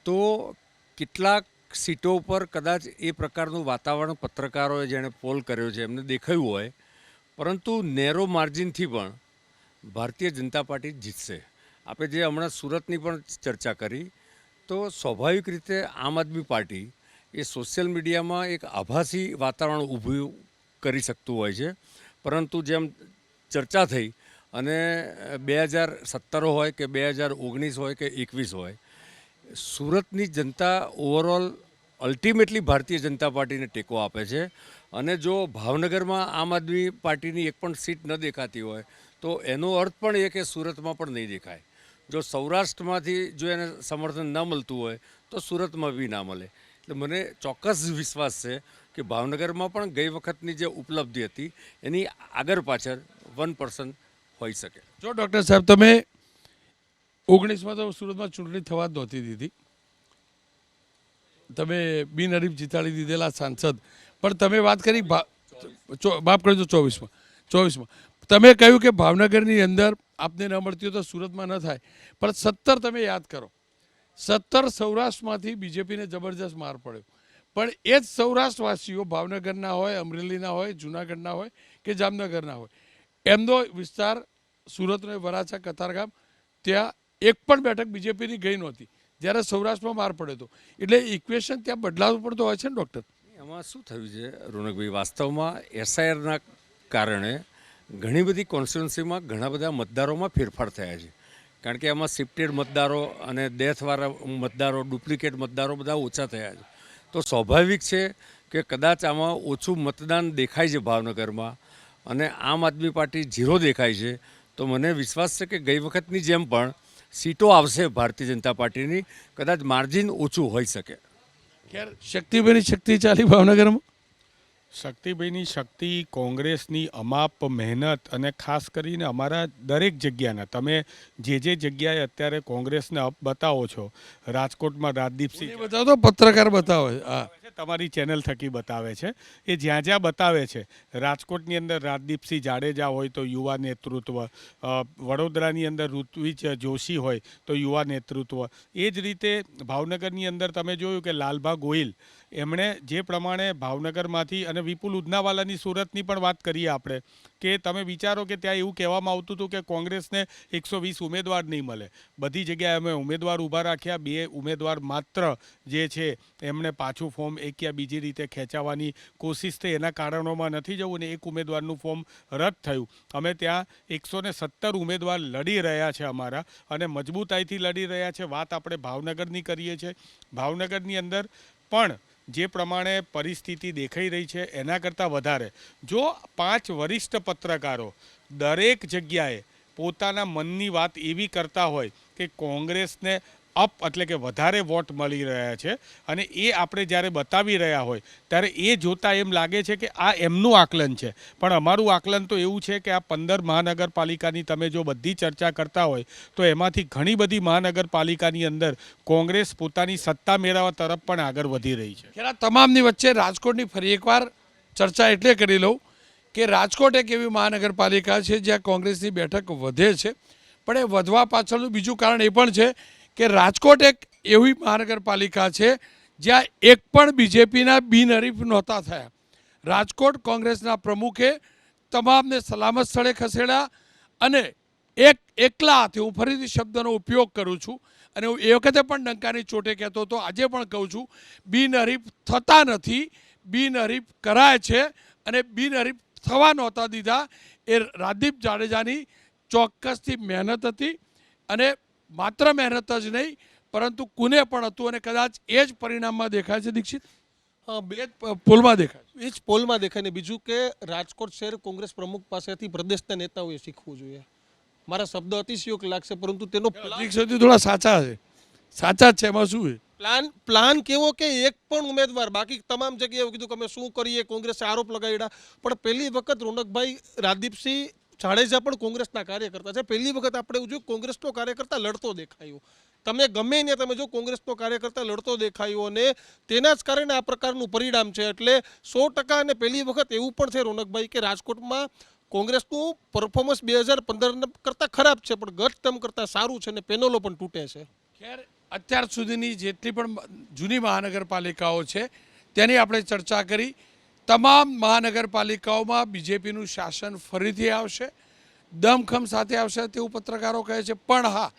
તો કેટલાક સીટો ઉપર કદાચ એ પ્રકારનું વાતાવરણ પત્રકારોએ જેણે પોલ કર્યો છે એમને દેખાયું હોય, પરંતુ નેરો માર્જિનથી પણ ભારતીય જનતા પાર્ટી જીતશે. આપણે જે હમણાં સુરતની પણ ચર્ચા કરી, તો સ્વાભાવિક રીતે આમ આદમી પાર્ટી એ સોશિયલ મીડિયામાં એક આભાસી વાતાવરણ ઊભું કરી શકતું હોય છે, પરંતુ જેમ ચર્ચા થઈ અને 2017 હોય કે 2019 હોય કે 21 હોય, સુરતની જનતા ઓવરઓલ અલ્ટિમેટલી ભારતીય જનતા પાર્ટીને ટેકો આપે છે. અને જો ભાવનગરમાં આમ આદમી પાર્ટીની એક પણ સીટ ન દેખાતી હોય તો એનો અર્થ પણ એ કે સુરતમાં પણ નહીં દેખાય. જો સૌરાષ્ટ્રમાંથી જો એને સમર્થન ન મળતું હોય તો સુરતમાં બી ના મળે. એટલે મને ચોક્કસ વિશ્વાસ છે કે ભાવનગરમાં પણ ગઈ વખતની જે ઉપલબ્ધિ હતી એની આગળ પાછળ 1% હોઈ શકે. જો ડૉક્ટર સાહેબ, તમે 19માં તો સુરતમાં ચૂંટણી થવા જ નહોતી દીધી, તમે બિનહરીફ જીતાડી દીધેલા સાંસદ, પણ તમે વાત કરી માફ કરજો 24માં તમે કહ્યું કે ભાવનગરની અંદર આપને ન મળતી હોય તો સુરતમાં ન થાય, પણ 17 તમે યાદ કરો, 17 સૌરાષ્ટ્રમાંથી બીજેપીને જબરજસ્ત માર પડ્યો. પણ એ જ સૌરાષ્ટ્રવાસીઓ ભાવનગરના હોય, અમરેલીના હોય, જૂનાગઢના હોય કે જામનગરના હોય, એમનો વિસ્તાર સુરતનો વરાછા કતારગામ, ત્યાં એક પણ બેઠક બીજેપીની ગઈ નહોતી, જ્યારે સૌરાષ્ટ્રમાં માર પડ્યો હતો. એટલે ઇક્વેશન ત્યાં બદલાવું પડતો હોય છે ને ડૉક્ટર? એમાં શું થયું છે રોનકભાઈ, વાસ્તવમાં SIRના કારણે ઘણી બધી કોન્સ્ટિટ્યુન્સીમાં ઘણા બધા મતદારોમાં ફેરફાર થયા છે. કારણ કે એમાં શિફ્ટેડ મતદારો અને ડેથવાળા મતદારો, ડુપ્લિકેટ મતદારો બધા ઓછા થયા છે. તો સ્વાભાવિક છે કે કદાચ આમાં ઓછું મતદાન દેખાય છે ભાવનગરમાં અને આમ આદમી પાર્ટી 0 દેખાય છે, તો મને વિશ્વાસ છે કે ગઈ વખતની જેમ પણ સીટો આવશે ભારતીય જનતા પાર્ટીની, કદાચ માર્જિન ઓછું હોઈ શકે. ખેર, શક્તિભાઈની શક્તિ ચાલી ભાવનગરમાં? શક્તિભાઈની શક્તિ કોંગ્રેસની અમાપ મહેનત અને ખાસ કરીને અમારા દરેક જગ્યાના તમે જે જગ્યાએ અત્યારે કોંગ્રેસને અપ બતાવો છો, રાજકોટમાં રાજદીપસિંહ એ બતાવો તો પત્રકાર બતાવે હા તમારી ચેનલ થકી બતાવે છે, એ જ્યાં જ્યાં બતાવે છે, રાજકોટની અંદર રાજદીપસિંહ જાડેજા હોય તો યુવા નેતૃત્વ, વડોદરાની અંદર ઋત્વિજ જોશી હોય તો યુવા નેતૃત્વ, એ જ રીતે ભાવનગરની અંદર તમે જોયું કે લાલભા ગોહિલ એમણે જે પ્રમાણે ભાવનગરમાંથી, અને વિપુલ ઉધનાવાલાની સુરતની પણ વાત કરીએ આપણે, કે તમે વિચારો કે ત્યાં એવું કહેવામાં આવતું હતું કે કોંગ્રેસને 120 ઉમેદવાર નહીં મળે, બધી જગ્યાએ અમે ઉમેદવાર ઊભા રાખ્યા, 2 ઉમેદવાર માત્ર જે છે એમણે પાછું ફોર્મ એક યા બીજી રીતે ખેંચાવવાની કોશિશ થઈ, એના કારણોમાં નથી જવું અને એક ઉમેદવારનું ફોર્મ રદ થયું. અમે ત્યાં 117 ઉમેદવાર લડી રહ્યા છે અમારા, અને મજબૂતાઈથી લડી રહ્યા છે. વાત આપણે ભાવનગરની કરીએ છીએ, ભાવનગરની અંદર પણ જે પ્રમાણે પરિસ્થિતિ દેખાઈ રહી છે એના કરતાં વધારે જો 5 વરિષ્ઠ પત્રકારો દરેક જગ્યાએ પોતાના મનની વાત એવી કરતા હોય કે કોંગ્રેસને અપ એટલે કે વધારે વોટ મળી રહ્યા છે, અને એ આપણે જ્યારે બતાવી રહ્યા હોય ત્યારે એ જોતાં એમ લાગે છે કે આ એમનું આકલન છે, પણ અમારું આકલન તો એવું છે કે આ 15 મહાનગરપાલિકાની તમે જો બધી ચર્ચા કરતા હોય તો એમાંથી ઘણી બધી મહાનગરપાલિકાની અંદર કોંગ્રેસ પોતાની સત્તા મેળવવા તરફ પણ આગળ વધી રહી છે. ખેર આ તમામની વચ્ચે રાજકોટની ફરી એકવાર ચર્ચા એટલે કરી લઉં કે રાજકોટ એક એવી મહાનગરપાલિકા છે જ્યાં કોંગ્રેસની બેઠક વધે છે, પણ એ વધવા પાછળનું બીજું કારણ એ પણ છે કે રાજકોટ એક એવી મહાનગરપાલિકા છે જ્યાં એક પણ બીજેપીના બિનહરીફ નહોતા થયા. રાજકોટ કોંગ્રેસના પ્રમુખે તમામને સલામત સ્થળે ખસેડ્યા, અને એકલા હાથે, હું ફરીથી શબ્દનો ઉપયોગ કરું છું અને હું એ વખતે પણ ડંકાની ચોટે કહેતો હતો, આજે પણ કહું છું, બિનહરીફ થતા નથી, બિનહરીફ કરાય છે, અને બિનહરીફ થવા નહોતા દીધા. એ રાજદીપ જાડેજાની ચોક્કસથી મહેનત હતી, અને માત્ર મહેનત જ નહીં પરંતુ કુને પણ હતું, અને કદાચ એ જ પરિણામમાં દેખાય છે. દીક્ષિત બે પોલમાં દેખાય છે. એ જ પોલમાં દેખાય ને બીજું કે રાજકોટ શહેર કોંગ્રેસ પ્રમુખ પાસેથી પ્રદેશના નેતાઓએ શીખવું જોઈએ. મારા શબ્દ અતિશયોક્ત લાગશે પરંતુ તેનો દીક્ષિત થોડા સાચા છે, સાચા જ છે. એમાં શું છે પ્લાન કેવો કે એક પણ ઉમેદવાર, બાકી તમામ જગ્યાએ કીધું કે અમે શું કરીએ, કોંગ્રેસે આરોપ લગાડ્યા, પણ પહેલી વખત રોનકભાઈ રાજદીપસિંહ જાડેજા પણ કોંગ્રેસના કાર્યકર્તા છે. પહેલી વખત આપણે એવું જોયું કોંગ્રેસનો કાર્યકર્તા લડતો દેખાયો. તમે ગમે ને તમે જો કોંગ્રેસનો કાર્યકર્તા લડતો દેખાયો, અને તેના જ કારણે આ પ્રકારનું પરિણામ છે. એટલે 100% અને પહેલી વખત એવું પણ છે રોનકભાઈ કે રાજકોટમાં કોંગ્રેસનું પરફોર્મન્સ 2015 કરતાં ખરાબ છે, પણ ગત ટર્મ કરતાં સારું છે, અને પેનલો પણ તૂટે છે. ખેર અત્યાર સુધીની જેટલી પણ જૂની મહાનગરપાલિકાઓ છે તેની આપણે ચર્ચા કરી. તમામ મહાનગરપાલિકાઓમાં બીજેપીનું શાસન ફરીથી આવશે, દમખમ સાથે આવશે તેવું પત્રકારો કહે છે. પણ હા,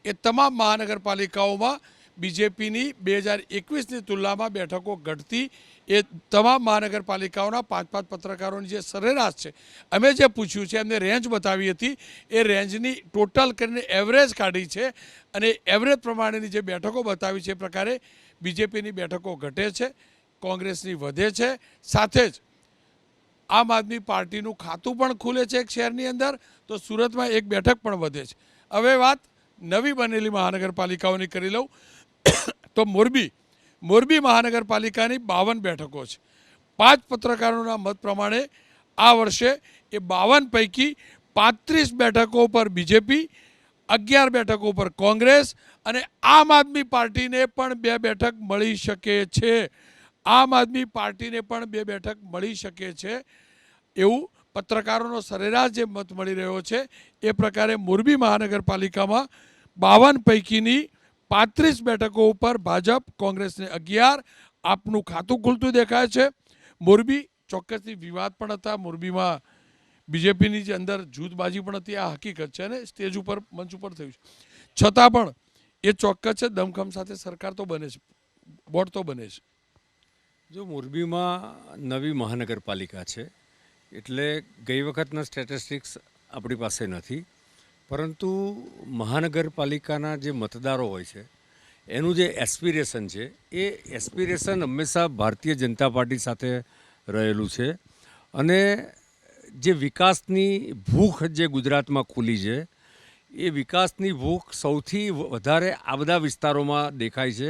એ તમામ મહાનગરપાલિકાઓમાં બીજેપીની 2021ની તુલનામાં બેઠકો ઘટતી, એ તમામ મહાનગરપાલિકાઓના 5-5 પત્રકારોની જે સરેરાશ છે, અમે જે પૂછ્યું છે એમને રેન્જ બતાવી હતી, એ રેન્જની ટોટલ કરીને એવરેજ કાઢી છે, અને એવરેજ પ્રમાણેની જે બેઠકો બતાવી છે એ પ્રકારે બીજેપીની બેઠકો ઘટે છે, કોંગ્રેસની વધે છે. સાથે જ આમ આદમી પાર્ટીનું ખાતું પણ ખુલે છે એક શહેરની અંદર, તો સુરતમાં એક બેઠક પણ વધે છે. હવે વાત નવી બનેલી મહાનગરપાલિકાઓની કરી લઉં તો મોરબી મહાનગરપાલિકાની 52 બેઠકો છે. 5 પત્રકારોના મત પ્રમાણે આ વર્ષે એ 52 પૈકી 35 બેઠકો પર બીજેપી, 11 બેઠકો પર કોંગ્રેસ, અને આમ આદમી પાર્ટીને પણ 2 બેઠક મળી શકે છે. આમ આદમી પાર્ટીને પણ 2 બેઠક મળી શકે છે એવું પત્રકારોનો સરેરાશ જે મત મળી રહ્યો છે એ પ્રકારે મોરબી મહાનગરપાલિકામાં 52 પૈકીની 35 બેઠકો ઉપર ભાજપ, કોંગ્રેસને 11. આપનું ખાતું ખુલતું દેખાય છે. મોરબી ચોક્કસથી વિવાદ પણ હતા, મોરબીમાં બીજેપીની જે અંદર જૂથબાજી પણ હતી, આ હકીકત છે, અને સ્ટેજ ઉપર મંચ ઉપર થયું છે. છતાં પણ એ ચોક્કસ છે, દમખમ સાથે સરકાર તો બને છે, બોર્ડ તો બને છે. જો મોરબીમાં નવી મહાનગરપાલિકા છે એટલે ગઈ વખતના સ્ટેટિસ્ટિક્સ આપણી પાસે નથી, પરંતુ મહાનગરપાલિકાના જે મતદારો હોય છે એનું જે એસ્પિરેશન છે એ એસ્પિરેશન હંમેશા ભારતીય જનતા પાર્ટી સાથે રહેલું છે, અને જે વિકાસની ભૂખ જે ગુજરાતમાં ખુલી છે એ વિકાસની ભૂખ સૌથી વધારે આ બધા વિસ્તારોમાં દેખાય છે.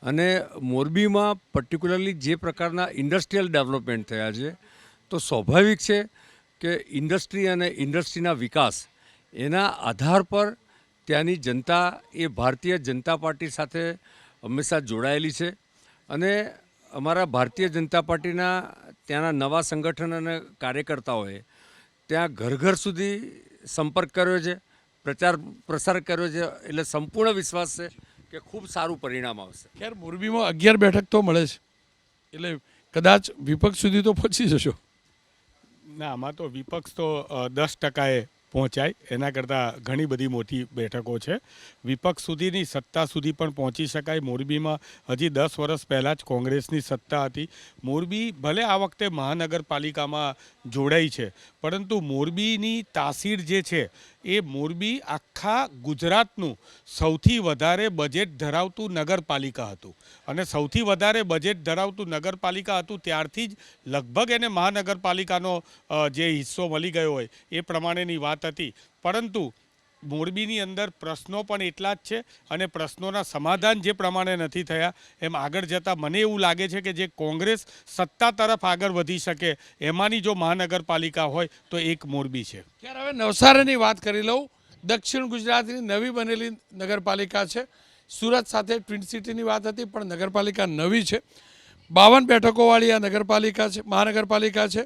અને મોરબીમાં પર્ટિક્યુલરલી જે પ્રકારના ઇન્ડસ્ટ્રીયલ ડેવલપમેન્ટ થયા છે તો સ્વાભાવિક છે કે ઇન્ડસ્ટ્રી અને ઇન્ડસ્ટ્રીના વિકાસ એના આધાર પર ત્યાંની જનતા એ ભારતીય જનતા પાર્ટી સાથે હંમેશા જોડાયેલી છે અને અમારા ભારતીય જનતા પાર્ટીના ત્યાંના નવા સંગઠન અને કાર્યકર્તાઓએ ત્યાં ઘર ઘર સુધી સંપર્ક કર્યો છે, પ્રચાર પ્રસાર કર્યો છે, એટલે સંપૂર્ણ વિશ્વાસ છે કે ખૂબ સારું પરિણામ આવશે. ખેર મોરબીમાં 11 બેઠક તો મળે છે, એટલે કદાચ વિપક્ષ સુધી તો પહોંચી જશો. ના, આમાં તો વિપક્ષ તો 10% પહોંચાય, એના કરતાં ઘણી બધી મોટી બેઠકો છે. વિપક્ષ સુધીની સત્તા સુધી પણ પહોંચી શકાય. મોરબીમાં હજી 10 વર્ષ પહેલાં જ કોંગ્રેસની સત્તા હતી. મોરબી ભલે આ વખતે મહાનગરપાલિકામાં જોડાઈ છે, પરંતુ મોરબીની તાસીર જે છે એ મોરબી આખા ગુજરાતનું સૌથી વધારે બજેટ ધરાવતું નગરપાલિકા હતું અને સૌથી વધારે બજેટ ધરાવતું નગરપાલિકા હતું ત્યારથી જ લગભગ એને મહાનગરપાલિકાનો જે હિસ્સો મળી ગયો હોય એ પ્રમાણેની વાત હતી. પરંતુ મોરબીની અંદર પ્રશ્નો પણ એટલા જ છે અને પ્રશ્નોના સમાધાન જે પ્રમાણે નથી થયા એમ આગળ જતાં મને એવું લાગે છે કે જે કોંગ્રેસ સત્તા તરફ આગળ વધી શકે એમાંની જો મહાનગરપાલિકા હોય તો એક મોરબી છે. ખેર હવે નવસારીની વાત કરી લઉં. દક્ષિણ ગુજરાતની નવી બનેલી નગરપાલિકા છે. સુરત સાથે ટ્વિન સિટીની વાત હતી પણ નગરપાલિકા નવી છે. 52 બેઠકોવાળી આ નગરપાલિકા છે, મહાનગરપાલિકા છે.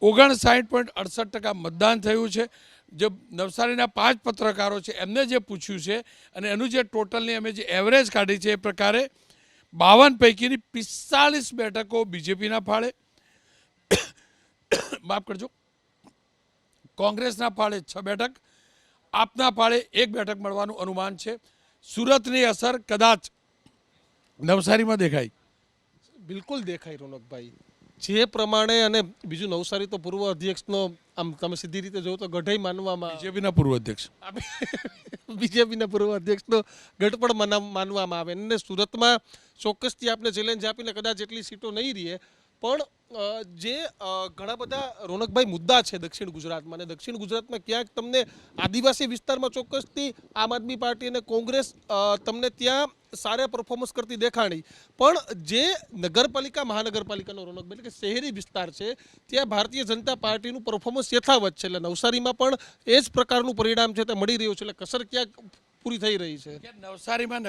59.68% મતદાન થયું છે. જે નવસારીના 5 પત્રકારો છે એમને જે પૂછ્યું છે અને એનું જે ટોટલની અમે જે એવરેજ કાઢી છે એ પ્રકારે 52 પૈકીની 45 બેઠકો બીજેપીના ફાળે, માફ કરજો, કોંગ્રેસના ફાળે 6 બેઠક, આપના ફાળે 1 બેઠક મળવાનું અનુમાન છે. સુરતની અસર કદાચ નવસારીમાં દેખાય. બિલકુલ દેખાય રોનકભાઈ, જે પ્રમાણે. અને બીજું નવસારી તો પૂર્વ અધ્યક્ષનો આમ તમે સીધી રીતે જોવો તો ગઢઈ માનવામાં, બીજેપીના પૂર્વ અધ્યક્ષ, બીજેપીના પૂર્વ અધ્યક્ષનો ગઢ પણ માનવામાં આવે. અને સુરતમાં ચોક્કસથી આપને ચેલેન્જ આપીને કદાચ એટલી સીટો નહીં રહે, પણ જે ઘણા બધા રોનકભાઈ મુદ્દા છે દક્ષિણ ગુજરાતમાં, અને દક્ષિણ ગુજરાતમાં ક્યાંક તમને આદિવાસી વિસ્તારમાં ચોક્કસથી આમ આદમી પાર્ટી અને કોંગ્રેસ તમને ત્યાં સારા પરફોર્મન્સ કરતી દેખાણી, પણ જે નગરપાલિકા મહાનગરપાલિકાનો રોનકભાઈ એટલે કે શહેરી વિસ્તાર છે ત્યાં ભારતીય જનતા પાર્ટીનું પરફોર્મન્સ યથાવત છે. એટલે નવસારીમાં પણ એ જ પ્રકારનું પરિણામ છે તે મળી રહ્યું છે. એટલે કસર ક્યાંક પૂરી થઈ રહી છે. નવસારીમાં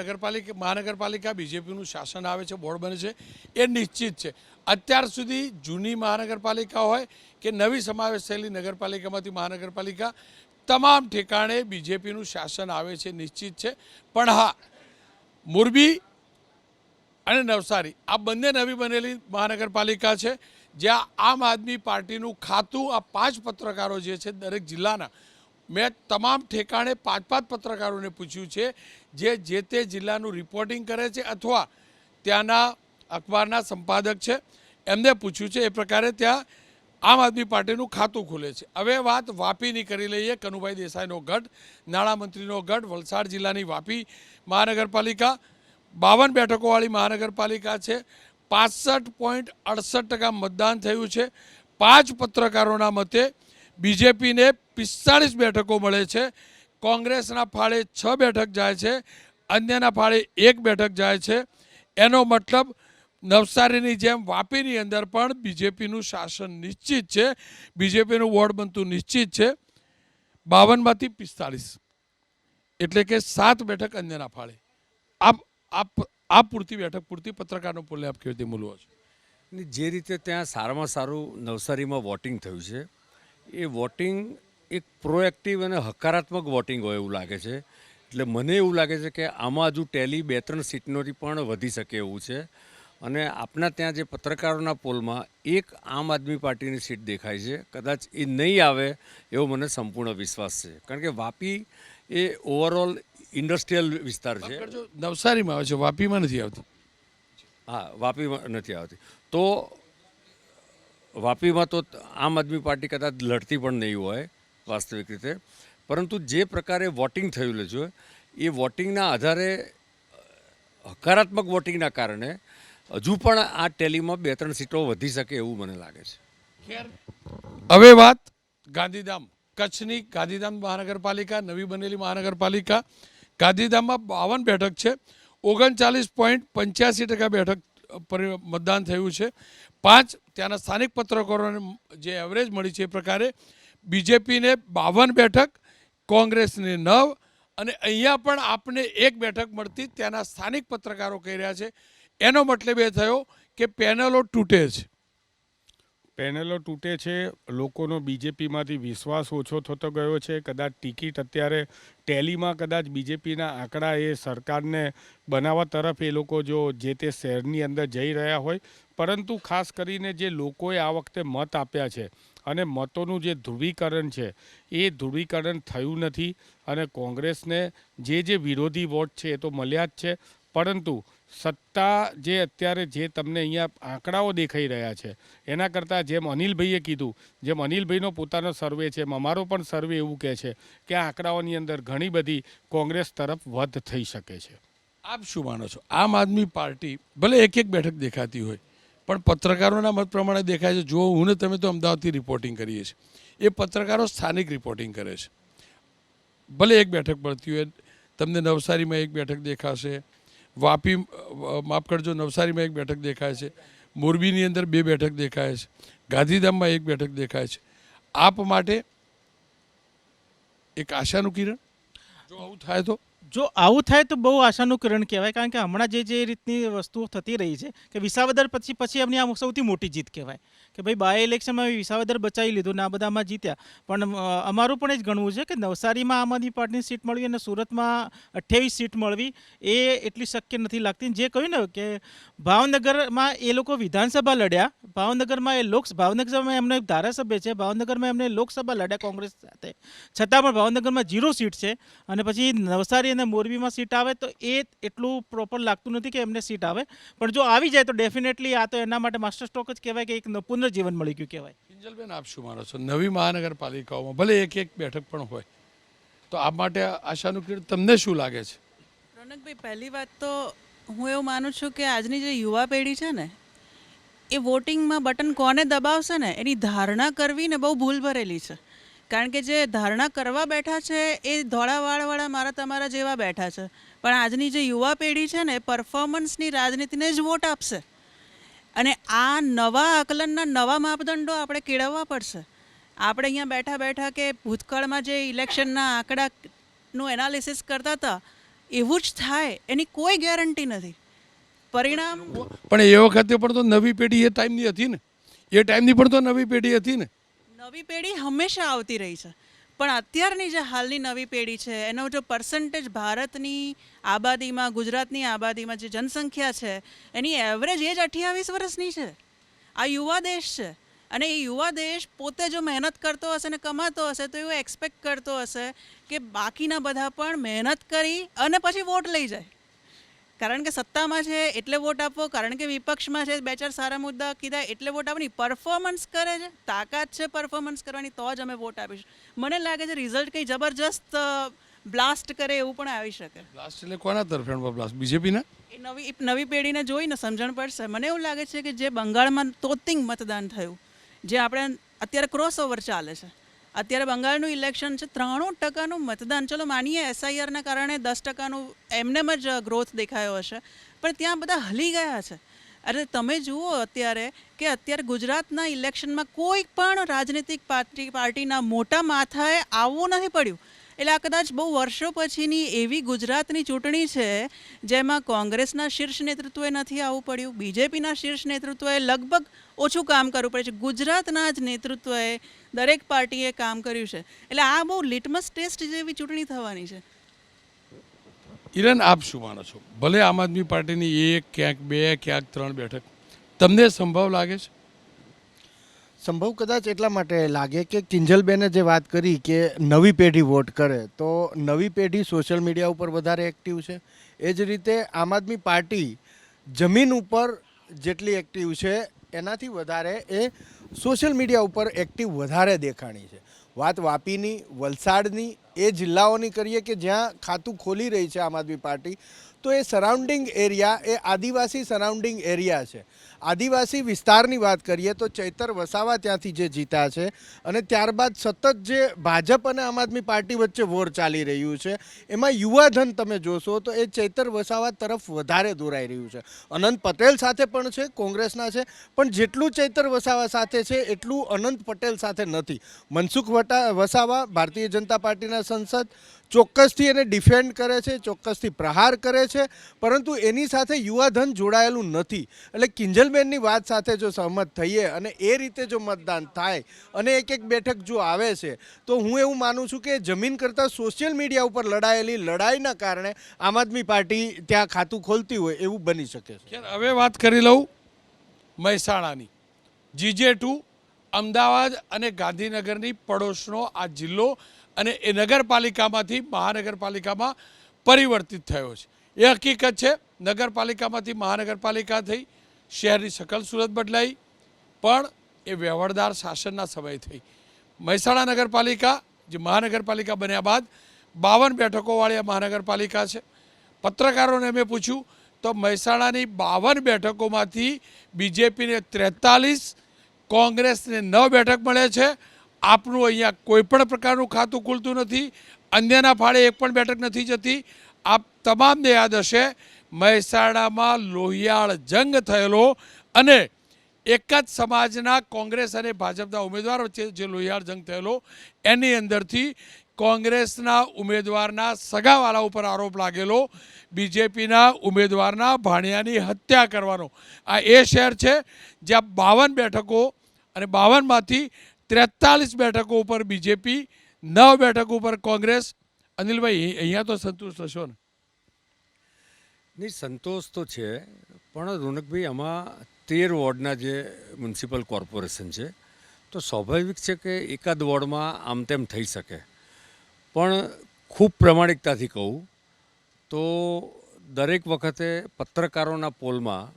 મહાનગરપાલિકા બીજેપીનું શાસન આવે છે, બોર્ડ બને છે, એ નિશ્ચિત છે. અત્યાર સુધી જૂની મહાનગરપાલિકા હોય કે નવી સમાવેશ થયેલી નગરપાલિકામાંથી મહાનગરપાલિકા, તમામ ઠેકાણે બીજેપીનું શાસન આવે છે, નિશ્ચિત છે. પણ હા, મોરબી અને નવસારી આ બંને નવી બનેલી મહાનગરપાલિકા છે જ્યાં આમ આદમી પાર્ટીનું ખાતું આ 5 પત્રકારો જે છે દરેક જિલ્લાના, મેં તમામ ઠેકાણે 5 પત્રકારોને પૂછ્યું છે જે તે જિલ્લાનું રિપોર્ટિંગ કરે છે અથવા ત્યાંના અખબારના સંપાદક છે એમને પૂછ્યું છે. એ પ્રકારે ત્યાં આમ આદમી પાર્ટીનું ખાતું ખુલે છે. હવે વાત વાપીની કરી લઈએ. કનુભાઈ દેસાઈનો ગઢ, નાણામંત્રીનો ગઢ, વલસાડ જિલ્લાની વાપી મહાનગરપાલિકા 52 બેઠકોવાળી મહાનગરપાલિકા છે. 65.68% મતદાન થયું છે. 5 પત્રકારોના મતે બીજેપીને 45 બેઠકો મળે છે. કોંગ્રેસના ફાળે 6 બેઠક જાય છે, અન્યના ફાળે 1 બેઠક જાય છે. એનો મતલબ નવસારીની જેમ વાપીની અંદર પણ બીજેપીનું શાસન નિશ્ચિત છે, બીજેપીનું વોર્ડ બનતું નિશ્ચિત છે. 52માંથી 45 એટલે કે 7 બેઠક અન્યના ફાળે. આ પૂરતી બેઠક પૂરતી પત્રકારનો પોલે આપ કેવી રીતે મૂલવો છે? જે રીતે ત્યાં સારામાં સારું નવસારીમાં વોટિંગ થયું છે એ વોટિંગ એક પ્રોએક્ટિવ અને હકારાત્મક વોટિંગ હોય એવું લાગે છે. એટલે મને એવું લાગે છે કે આમાં હજુ ટેલી 2-3 સીટનોથી પણ વધી શકે એવું છે. અને આપના ત્યાં જે પત્રકારોના પોલમાં એક આમ આદમી પાર્ટીની સીટ દેખાય છે, કદાચ એ નહીં આવે એવો મને સંપૂર્ણ વિશ્વાસ છે. કારણ કે વાપી એ ઓવરઓલ ઇન્ડસ્ટ્રીયલ વિસ્તાર છે. નવસારીમાં આવે છે, વાપીમાં નથી આવતી. હા, વાપીમાં નથી આવતી. તો વાપીમાં તો આમ આદમી પાર્ટી કદાચ લડતી પણ નહીં હોય વાસ્તવિક રીતે, પરંતુ જે પ્રકારે વોટિંગ થયેલું છે એ વોટિંગના આધારે, હકારાત્મક વોટિંગના કારણે હજુ પણ આ ટેલીમાં 2-3 સીટો વધી શકે એવું મને લાગે છે. હવે વાત ગાંધીધામ, કચ્છની ગાંધીધામ મહાનગરપાલિકા, નવી બનેલી મહાનગરપાલિકા. ગાંધીધામમાં 52 બેઠક છે. 39.85% બેઠક પર મતદાન થયું છે. 5 ત્યાંના સ્થાનિક પત્રકારોને જે એવરેજ મળી છે એ પ્રકારે બીજેપીને 52 બેઠક, કોંગ્રેસને 9 અને અહીંયા પણ આપને 1 બેઠક મળતી ત્યાંના સ્થાનિક પત્રકારો કહી રહ્યા છે. એનો મતલબ એ થયો કે પેનલો તૂટે છે. પેનલો તૂટે છે, લોકોનો બીજેપીમાંથી વિશ્વાસ ઓછો થતો ગયો છે. કદાચ ટિકિટ અત્યારે ટેલીમાં કદાચ બીજેપીના આંકડા એ સરકારને બનાવવા તરફ એ લોકો જો જે તે શહેરની અંદર જઈ રહ્યા હોય, પરંતુ ખાસ કરીને જે લોકોએ આ વખતે મત આપ્યા છે અને મતોનું જે ધ્રુવીકરણ છે એ ધ્રુવીકરણ થયું નથી અને કોંગ્રેસને જે વિરોધી વોટ છે એ તો મળ્યા જ છે, પરંતુ સત્તા જે અત્યારે જે તમને અહીંયા આંકડાઓ દેખાઈ રહ્યા છે એના કરતાં જેમ અનિલભાઈએ કીધું, જેમ અનિલભાઈનો પોતાનો સર્વે છે, અમારો પણ સર્વે એવું કહે છે કે આ આંકડાઓની અંદર ઘણી બધી કોંગ્રેસ તરફ વધ થઈ શકે છે. આપ શું માનો છો? આમ આદમી પાર્ટી ભલે એક બેઠક દેખાતી હોય પણ પત્રકારોના મત પ્રમાણે દેખાય છે. જો હું ને તમે તો અમદાવાદથી રિપોર્ટિંગ કરીએ છીએ, એ પત્રકારો સ્થાનિક રિપોર્ટિંગ કરે છે. ભલે એક બેઠક મળતી હોય, તમને નવસારીમાં 1 બેઠક દેખાશે, વાપી માફ કરજો નવસારીમાં 1 બેઠક દેખાય છે, મોરબીની અંદર 2 બેઠક દેખાય છે, ગાંધીધામમાં 1 બેઠક દેખાય છે. આપ માટે એક આશાનું કિરણ જો આવું થાય તો? જો આવું થાય તો બહુ આશાનું કિરણ કહેવાય, કારણ કે હમણાં જે રીતની વસ્તુઓ થતી રહી છે કે વિસાવદર પછી એમની આ સૌથી મોટી જીત કહેવાય કે ભાઈ બાય ઇલેક્શનમાં વિસાવદર બચાવી લીધું ને આ બધામાં જીત્યા. પણ અમારું પણ એ જ ગણવું છે કે નવસારીમાં આમ આદમી પાર્ટીની સીટ મળવી અને સુરતમાં 28 સીટ મળવી એ એટલી શક્ય નથી લાગતી. જે કહ્યું ને કે ભાવનગરમાં એ લોકો વિધાનસભા લડ્યા, ભાવનગરમાં એમને ધારાસભ્ય છે, ભાવનગરમાં એમને લોકસભા લડ્યા કોંગ્રેસ સાથે, છતાં પણ ભાવનગરમાં 0 સીટ છે. અને પછી નવસારી અને મોરબીમાં સીટ આવે તો એ એટલું પ્રોપર લાગતું નથી કે એમને સીટ આવે, પણ જો આવી જાય તો ડેફિનેટલી આ તો એના માટે માસ્ટર સ્ટ્રોક જ કહેવાય કે એક પુનર્જીવન મળી ગયું કહેવાય. કિંજલબેન, આપ શું માનો છો? નવી મહાનગરપાલિકાઓમાં ભલે એક બેઠક પણ હોય તો આપ માટે આશાનું કિરણ તમને શું લાગે છે? રોનકભાઈ, પહેલી વાત તો હું એવું માનું છું કે આજની જે યુવા પેઢી છે ને એ વોટિંગમાં બટન કોને દબાવશે ને એની ધારણા કરવી ને બહુ ભૂલ ભરેલી છે. કારણ કે જે ધારણા કરવા બેઠા છે એ ધોળાવાળવાળા મારા તમારા જેવા બેઠા છે, પણ આજની જે યુવા પેઢી છે ને એ પરફોર્મન્સની રાજનીતિને જ વોટ આપશે. અને આ નવા આકલનના નવા માપદંડો આપણે કેળવવા પડશે. આપણે અહીંયા બેઠા બેઠા કે ભૂતકાળમાં જે ઇલેક્શનના આંકડાનું એનાલિસિસ કરતા હતા એવું જ થાય એની કોઈ ગેરંટી નથી. પરિણામ પણ એ વખતે પણ તો નવી પેઢી એ ટાઈમની હતી ને, એ ટાઈમની પણ તો નવી પેઢી હતી ને. નવી પેઢી હંમેશા આવતી રહી છે, પણ અત્યારની જે હાલની નવી પેઢી છે એનો જો પર્સન્ટેજ ભારતની આબાદીમાં, ગુજરાતની આબાદીમાં જે જનસંખ્યા છે એની એવરેજ એજ 28 વર્ષની છે. આ યુવા દેશ છે અને એ યુવા દેશ પોતે જો મહેનત કરતો હશે ને કમાતો હશે તો એવું એક્સપેક્ટ કરતો હશે કે બાકીના બધા પણ મહેનત કરી અને પછી વોટ લઈ જાય. કારણ કે સત્તામાં છે એટલે વોટ આપવો, કારણ કે વિપક્ષમાં છે 2-4 સારા મુદ્દા કીધા એટલે વોટ આપવાની. પરફોર્મન્સ કરે છે, તાકાત છે પરફોર્મન્સ કરવાની તો જ અમે વોટ આપીશું. મને લાગે છે રિઝલ્ટ કંઈ જબરજસ્ત બ્લાસ્ટ કરે એવું પણ આવી શકે. બ્લાસ્ટ એટલે કોના તરફેણમાં બ્લાસ્ટ? બીજેપીના? એ નવી પેઢીને જોઈને સમજણ પડશે. મને એવું લાગે છે કે જે બંગાળમાં તોતિંગ મતદાન થયું, જે આપણે અત્યારે ક્રોસઓવર ચાલે છે, અત્યારે બંગાળનું ઇલેક્શન છે, 93% મતદાન, ચલો માનીએ SIRના કારણે 10%નું એમનેમ જ ગ્રોથ દેખાયો હશે, પણ ત્યાં બધા હલી ગયા છે. અરે તમે જુઓ અત્યારે ગુજરાતના ઇલેક્શનમાં કોઈ પણ રાજનીતિક પાર્ટીના મોટા માથાએ આવવું નથી પડ્યું. એટલે આ કદાચ બહુ વર્ષો પછીની એવી ગુજરાતની ચૂંટણી છે જેમાં કોંગ્રેસના શીર્ષ નેતૃત્વએ નથી આવવું પડ્યું, બીજેપીના શીર્ષ નેતૃત્વએ લગભગ ઓછું કામ કરવું પડે છે, ગુજરાતના જ નેતૃત્વએ દરેક પાર્ટીએ કામ કર્યું છે. એટલે આ બહુ લિટમસ ટેસ્ટ જેવી ચૂંટણી થવાની છે. હિરણ, આપ શું માનો છો? ભલે આમ આદમી પાર્ટીની 1, ક્યાંક 2, ક્યાંક 3 બેઠક, તમને સંભવ લાગે છે? સંભવ કદાચ એટલા માટે લાગે કે કિંજલબેને જે વાત કરી કે નવી પેઢી વોટ કરે, તો નવી પેઢી સોશિયલ મીડિયા ઉપર વધારે એક્ટિવ છે. એ જ રીતે આમ આદમી પાર્ટી જમીન ઉપર જેટલી એક્ટિવ છે એનાથી વધારે એ સોશિયલ મીડિયા ઉપર એક્ટિવ વધારે દેખાણી છે. વાત વાપીની, વલસાડની એ જિલ્લાઓની કરીએ કે જ્યાં ખાતું ખોલી રહી છે આમ આદમી પાર્ટી, તો એ સરાઉન્ડિંગ એરિયા એ આદિવાસી સરાઉન્ડિંગ એરિયા છે. આદિવાસી વિસ્તારની વાત કરીએ તો ચૈતર વસાવા ત્યાંથી જે જીત્યા છે, અને ત્યારબાદ સતત જે ભાજપ અને આમ આદમી પાર્ટી વચ્ચે વોર ચાલી રહ્યું છે, એમાં યુવાધન તમે જોશો તો એ ચૈતર વસાવા તરફ વધારે દોરાઈ રહ્યું છે. અનંત પટેલ સાથે પણ છે, કોંગ્રેસના છે, પણ જેટલું ચૈતર વસાવા સાથે છે એટલું અનંત પટેલ સાથે નથી. મનસુખ વસાવા ભારતીય જનતા પાર્ટીના સંસદ, ચોક્કસથી એને ડિફેન્ડ કરે છે, ચોક્કસથી પ્રહાર કરે છે, પરંતુ એની સાથે યુવાધન જોડાયેલું નથી. એટલે કિંજલબેનની વાત સાથે જો સહમત થઈએ અને એ રીતે જો મતદાન થાય અને એક એક બેઠક જો આવે છે, તો હું એવું માનું છું કે જમીન કરતાં સોશિયલ મીડિયા ઉપર લડાયેલી લડાઈના કારણે આમ આદમી પાર્ટી ત્યાં ખાતું ખોલતી હોય એવું બની શકે છે. ખેર, હવે વાત કરી લઉં મહેસાણાની. GJ2 અમદાવાદ અને ગાંધીનગરની પડોશનો આ જિલ્લો અને એ નગરપાલિકામાંથી મહાનગરપાલિકામાં પરિવર્તિત થયો છે. એ હકીકત છે, નગરપાલિકામાંથી મહાનગરપાલિકા થઈ, શહેરની શકલ સુરત બદલાઈ, પણ એ વ્યવહારદાર શાસનના સમયે થઈ. મહેસાણા નગરપાલિકા જે મહાનગરપાલિકા બન્યા બાદ 52 બેઠકોવાળી આ મહાનગરપાલિકા છે. પત્રકારોને મેં પૂછ્યું તો મહેસાણાની 52 બેઠકોમાંથી બીજેપીને 43, કોંગ્રેસને 9 બેઠક મળે છે. આપનું અહીંયા કોઈ પણ પ્રકારનું ખાતું ખુલતું નથી, અન્યના ફાળે એક પણ બેઠક નથી જતી. આપ તમામને યાદ હશે, મહેસાણામાં લોહિયાળ જંગ થયેલો અને એક જ સમાજના કોંગ્રેસ અને ભાજપના ઉમેદવાર વચ્ચે જે લોહિયાળ જંગ થયેલો, એની અંદરથી કોંગ્રેસના ઉમેદવારના સગાવાલા ઉપર આરોપ લાગેલો બીજેપીના ઉમેદવારના ભાણિયાની હત્યા કરવાનો. આ એ શહેર છે જ્યાં 52 બેઠકો અને 52માંથી 43 બેઠકો ઉપર બીજેપી, 9 બેઠકો ઉપર કોંગ્રેસ. અનિલભાઈ, અહીંયા તો સંતુષ્ટ હશો ને? નહીં, સંતોષ તો છે, પણ રોનકભાઈ આમાં 13 વોર્ડના જે મ્યુનિસિપલ કોર્પોરેશન છે, તો સ્વાભાવિક છે કે એકાદ વોર્ડમાં આમ તેમ થઈ શકે. પણ ખૂબ પ્રમાણિકતાથી કહું તો દરેક વખતે પત્રકારોના પોલમાં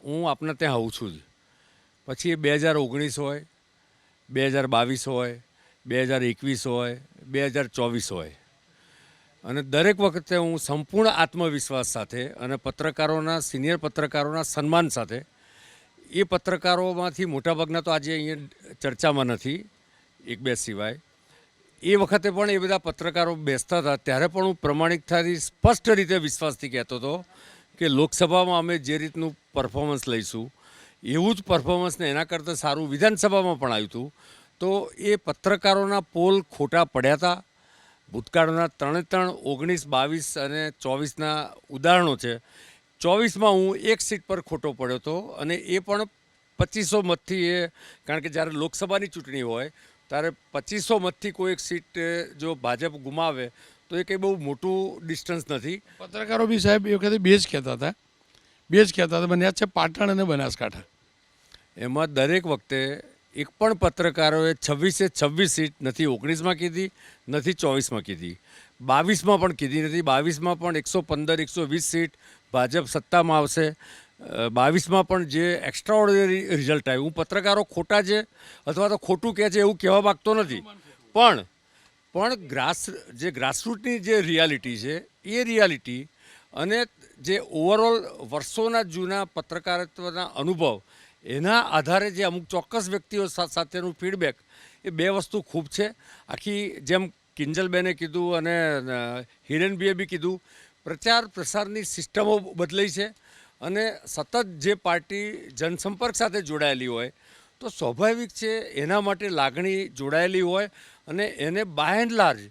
હું આપને ત્યાં આવું છું જ. પછી એ 2019 હોય, 2022 હોય, 2021 હોય, 2024 હોય, અને દરેક વખતે હું સંપૂર્ણ આત્મવિશ્વાસ સાથે અને પત્રકારોના, સિનિયર પત્રકારોના સન્માન સાથે, એ પત્રકારોમાંથી મોટાભાગના તો આજે અહીંયા ચર્ચામાં નથી, 1-2 સિવાય, એ વખતે પણ એ બધા પત્રકારો બેસતા હતા ત્યારે પણ હું પ્રમાણિકતાથી સ્પષ્ટ રીતે વિશ્વાસથી કહેતો હતો કે લોકસભામાં અમે જે રીતનું પરફોર્મન્સ લઈશું એવું જ પરફોર્મન્સને એના કરતાં સારું વિધાનસભામાં પણ આવ્યું હતું. તો એ પત્રકારોના પોલ ખોટા પડ્યા હતા. ભૂતકાળના 19, 22 અને 24ના ઉદાહરણો છે. 24માં હું એક સીટ પર ખોટો પડ્યો હતો, અને એ પણ 2500 મતથી. એ કારણ કે જ્યારે લોકસભાની ચૂંટણી હોય ત્યારે 2500 મતથી કોઈ એક સીટ જો ભાજપ ગુમાવે તો એ કંઈ બહુ મોટું ડિસ્ટન્સ નથી. પત્રકારો બી સાહેબ એ વખતે બે જ કહેતા હતા, મને યાદ છે, પાટણ અને બનાસકાંઠા. એમાં દરેક વખતે એક પણ પત્રકારોએ 26 સીટ નથી 19માં કીધી, નથી 24માં કીધી, 22માં પણ કીધી નથી. 22માં પણ 115, 120 સીટ ભાજપ સત્તામાં આવશે. 22માં પણ જે એક્સ્ટ્રા ઓર્ડિનરી રિઝલ્ટ આવ્યું, હું પત્રકારો ખોટા છે અથવા તો ખોટું કહે છે એવું કહેવા માગતો નથી, પણ ગ્રાસરૂટની જે રિયાલિટી છે એ રિયાલિટી અને જે ઓવરઓલ વર્ષોના જૂના પત્રકારત્વના અનુભવ, એના આધારે જે અમુક ચોક્કસ વ્યક્તિઓ સાથેનું ફીડબેક, એ બે વસ્તુ ખૂબ છે. આખી જેમ કિંજલબેને કીધું અને હિરેનબીએ બી કીધું, પ્રચાર પ્રસારની સિસ્ટમો બદલાઈ છે, અને સતત જે પાર્ટી જનસંપર્ક સાથે જોડાયેલી હોય તો સ્વાભાવિક છે એના માટે લાગણી જોડાયેલી હોય, અને એને બાય એન્ડ લાર્જ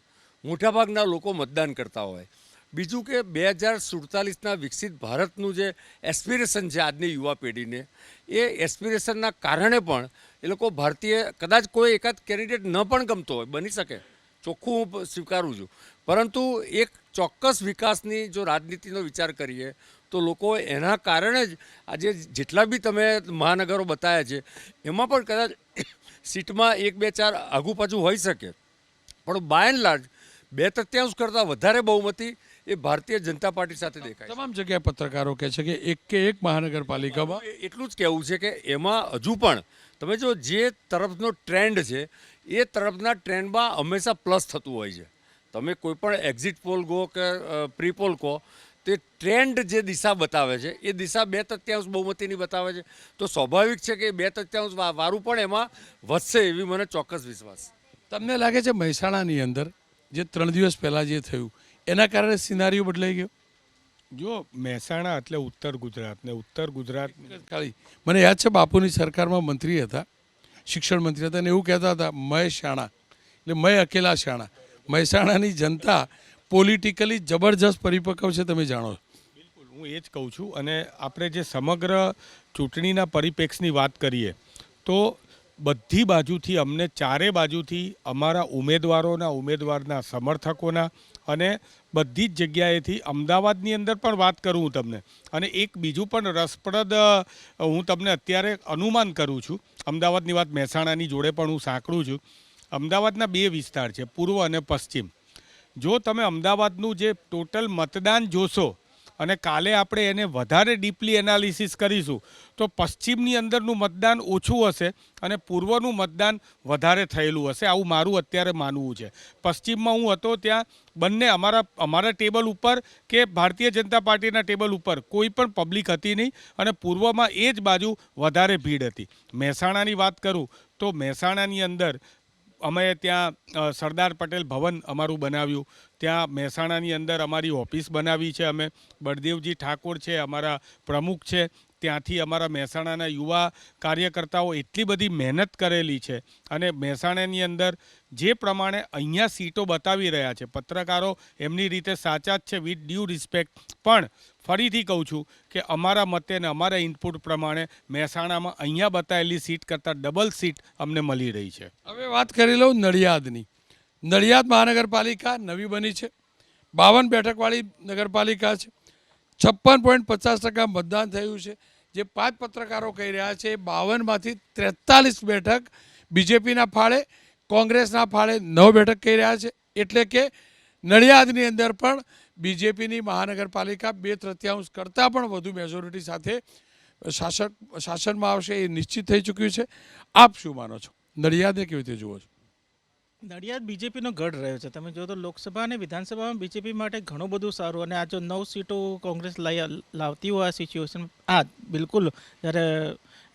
મોટાભાગના લોકો મતદાન કરતા હોય. બીજું કે 2047ના વિકસિત ભારતનું જે એસ્પિરેશન છે આજની યુવા પેઢીને, એ એસ્પિરેશનના કારણે પણ એ લોકો ભારતીય, કદાચ કોઈ એકાદ કેન્ડિડેટ ન પણ ગમતો હોય, બની શકે, ચોખ્ખું હું સ્વીકારું છું, પરંતુ એક ચોક્કસ વિકાસની જો રાજનીતિનો વિચાર કરીએ તો લોકો એના કારણે જ આજે જેટલા બી તમે મહાનગરો બતાવ્યા છે એમાં પણ કદાચ સીટમાં 1, 2, 4 આઘું પાછું હોઈ શકે, પણ બાય એન્ડ લાર્જ 2/3 કરતાં વધારે બહુમતી એ ભારતીય જનતા પાર્ટી સાથે દેખાય. તમામ જગ્યાએ પત્રકારો કહે છે કે એક મહાનગરપાલિકામાં એટલું જ કહેવું છે કે એમાં હજુ પણ તમે જો જે તરફનો ટ્રેન્ડ છે એ તરફના ટ્રેન્ડમાં હંમેશા પ્લસ થતું હોય છે. તમે કોઈ પણ એક્ઝિટ પોલ કહો કે પ્રી પોલ કહો, તે ટ્રેન્ડ જે દિશા બતાવે છે એ દિશા 2/3 બહુમતીની બતાવે છે. તો સ્વાભાવિક છે કે 2/3 વારું પણ એમાં વધશે એવી મને ચોક્કસ વિશ્વાસ. તમને લાગે છે મહેસાણાની અંદર જે 3 દિવસ પહેલાં જે થયું એના કારણે સિનારીઓ બદલાઈ ગયો? જો મહેસાણા એટલે ઉત્તર ગુજરાત ને ઉત્તર ગુજરાત ખાલી મને યાદ છે બાપુની સરકારમાં મંત્રી હતા, શિક્ષણ મંત્રી હતા, અને એવું કહેતા હતા મહેસાણા એટલે મય અકેલા શાણા. મહેસાણાની જનતા પોલિટિકલી જબરજસ્ત પરિપક્વ છે, તમે જાણો છો. બિલકુલ, હું એ જ કહું છું. અને આપણે જે સમગ્ર ચૂંટણીના પરિપ્રેક્ષની વાત કરીએ તો બધી બાજુથી અમને ચારે બાજુથી અમારા ઉમેદવારના સમર્થકોના અને બધી જ જગ્યાએથી અમદાવાદની અંદર પણ વાત કરું હું તમને, અને એક બીજું પણ રસપ્રદ હું તમને અત્યારે અનુમાન કરું છું. અમદાવાદની વાત મહેસાણાની જોડે પણ હું સાંકળું છું. અમદાવાદના 2 વિસ્તાર છે, પૂર્વ અને પશ્ચિમ. જો તમે અમદાવાદનું જે ટોટલ મતદાન જોશો અને કાલે આપણે એને વધારે ડીપલી એનાલિસિસ કરીશું તો પશ્ચિમની અંદરનું મતદાન ઓછું હશે અને પૂર્વનું મતદાન વધારે થયેલું હશે, આવું મારું અત્યારે માનવું છે. પશ્ચિમમાં હું હતો ત્યાં બંને અમારા ટેબલ ઉપર કે ભારતીય જનતા પાર્ટીના ટેબલ ઉપર કોઈ પણ પબ્લિક હતી નહીં, અને પૂર્વમાં એ જ બાજુ વધારે ભીડ હતી. મહેસાણાની વાત કરું તો મહેસાણાની અંદર અમે ત્યાં સરદાર પટેલ ભવન અમારું બનાવ્યું, ત્યાં મહેસાણાની અંદર અમારી ઓફિસ બનાવી છે અમે. બળદેવજી ઠાકોર છે અમારા પ્રમુખ છે, ત્યાંથી અમારા મહેસાણાના યુવા કાર્યકર્તાઓ એટલી બધી મહેનત કરેલી છે. અને મહેસાણાની અંદર જે પ્રમાણે અહીંયા સીટો બતાવી રહ્યા છે પત્રકારો એમની રીતે સાચા જ છે, વિથ ડ્યુ રિસ્પેક્ટ, પણ ફરીથી કહું છું કે અમારા મતે અને અમારા ઇનપુટ પ્રમાણે મહેસાણામાં અહીંયા બતાવેલી સીટ કરતાં ડબલ સીટ અમને મળી રહી છે. હવે વાત કરી લઉં નડિયાદની. નડિયાદ મહાનગરપાલિકા નવી બની છે, 52 બેઠકવાળી નગરપાલિકા છે, 56.50% મતદાન થયું છે. જે 5 પત્રકારો કહી રહ્યા છે 52માંથી 43 બેઠક બીજેપીના ફાળે, કોંગ્રેસના ફાળે 9 બેઠક કહી રહ્યા છે. એટલે કે નડિયાદની અંદર પણ બીજેપીની મહાનગરપાલિકા 2/3 કરતાં પણ વધુ મેજોરિટી સાથે શાસનમાં આવશે એ નિશ્ચિત થઈ ચૂક્યું છે. આપ શું માનો છો? નડિયાદને કેવી રીતે જુઓ છો? નડિયાદ બીજેપીનો ગઢ રહ્યો છે. તમે જો તો લોકસભા અને વિધાનસભામાં બીજેપી માટે ઘણું બધું સારું, અને આ જો 9 સીટો કોંગ્રેસ લાવતી હોય આ સિચ્યુએશન, હા બિલકુલ, જ્યારે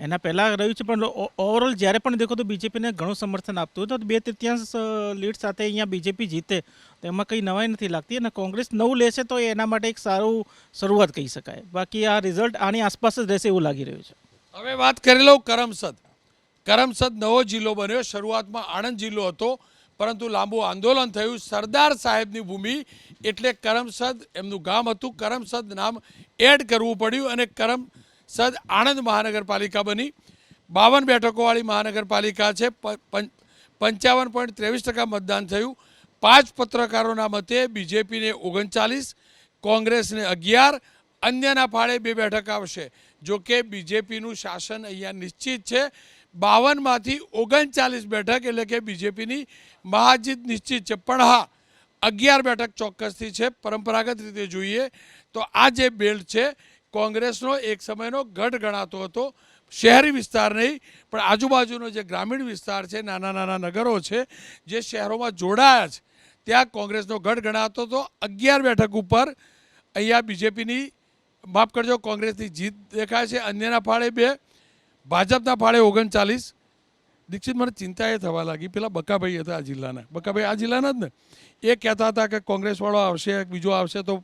એના પહેલાં રહ્યું છે, પણ ઓવરઓલ જ્યારે પણ દેખો તો બીજેપીને ઘણું સમર્થન આપતું હતું. 2/3 લીડ સાથે અહીંયા બીજેપી જીતે તો એમાં કંઈ નવાઈ નથી લાગતી, અને કોંગ્રેસ 9 લેશે તો એના માટે એક સારું શરૂઆત કહી શકાય. બાકી આ રિઝલ્ટ આની આસપાસ જ રહેશે એવું લાગી રહ્યું છે. હવે વાત કરી લઉં કરમસદ. કરમસદ નવો જિલ્લો બન્યો. શરૂઆતમાં આણંદ જિલ્લો હતો, પરંતુ લાંબુ આંદોલન થયું. સરદાર સાહેબની ભૂમિ એટલે કરમસદ એમનું ગામ હતું, કરમસદ નામ એડ કરવું પડ્યું અને કરમસદ આણંદ મહાનગરપાલિકા બની. 52 બેઠકોવાળી મહાનગરપાલિકા છે. 55.23% મતદાન થયું. 5 પત્રકારોના મતે બીજેપીને 39, કોંગ્રેસને 11, અન્યના ફાળે 2 બેઠક આવશે. જો કે બીજેપીનું શાસન અહીંયા નિશ્ચિત છે. 52માંથી 39 બેઠક એટલે કે બીજેપીની મહાજીત નિશ્ચિત છે. પણ હા, 11 બેઠક ચોક્કસથી છે. પરંપરાગત રીતે જોઈએ તો આ જે બેલ્ટ છે કોંગ્રેસનો એક સમયનો ગઢ ગણાતો હતો. શહેરી વિસ્તાર નહીં પણ આજુબાજુનો જે ગ્રામીણ વિસ્તાર છે, નાના નાના નગરો છે જે શહેરોમાં જોડાયા છે, ત્યાં કોંગ્રેસનો ગઢ ગણાતો હતો. 11 બેઠક ઉપર અહીંયા બીજેપીની, માફ કરજો, કોંગ્રેસની જીત દેખાય છે. અન્યના ફાળે 2, ભાજપના ફાળે 39. દીક્ષિત, મને ચિંતા એ થવા લાગી, પેલા બકાભાઈ હતા આ જિલ્લાના, બકાભાઈ આ જિલ્લાના જ ને, એ કહેતા હતા કે કોંગ્રેસવાળો આવશે, બીજો આવશે તો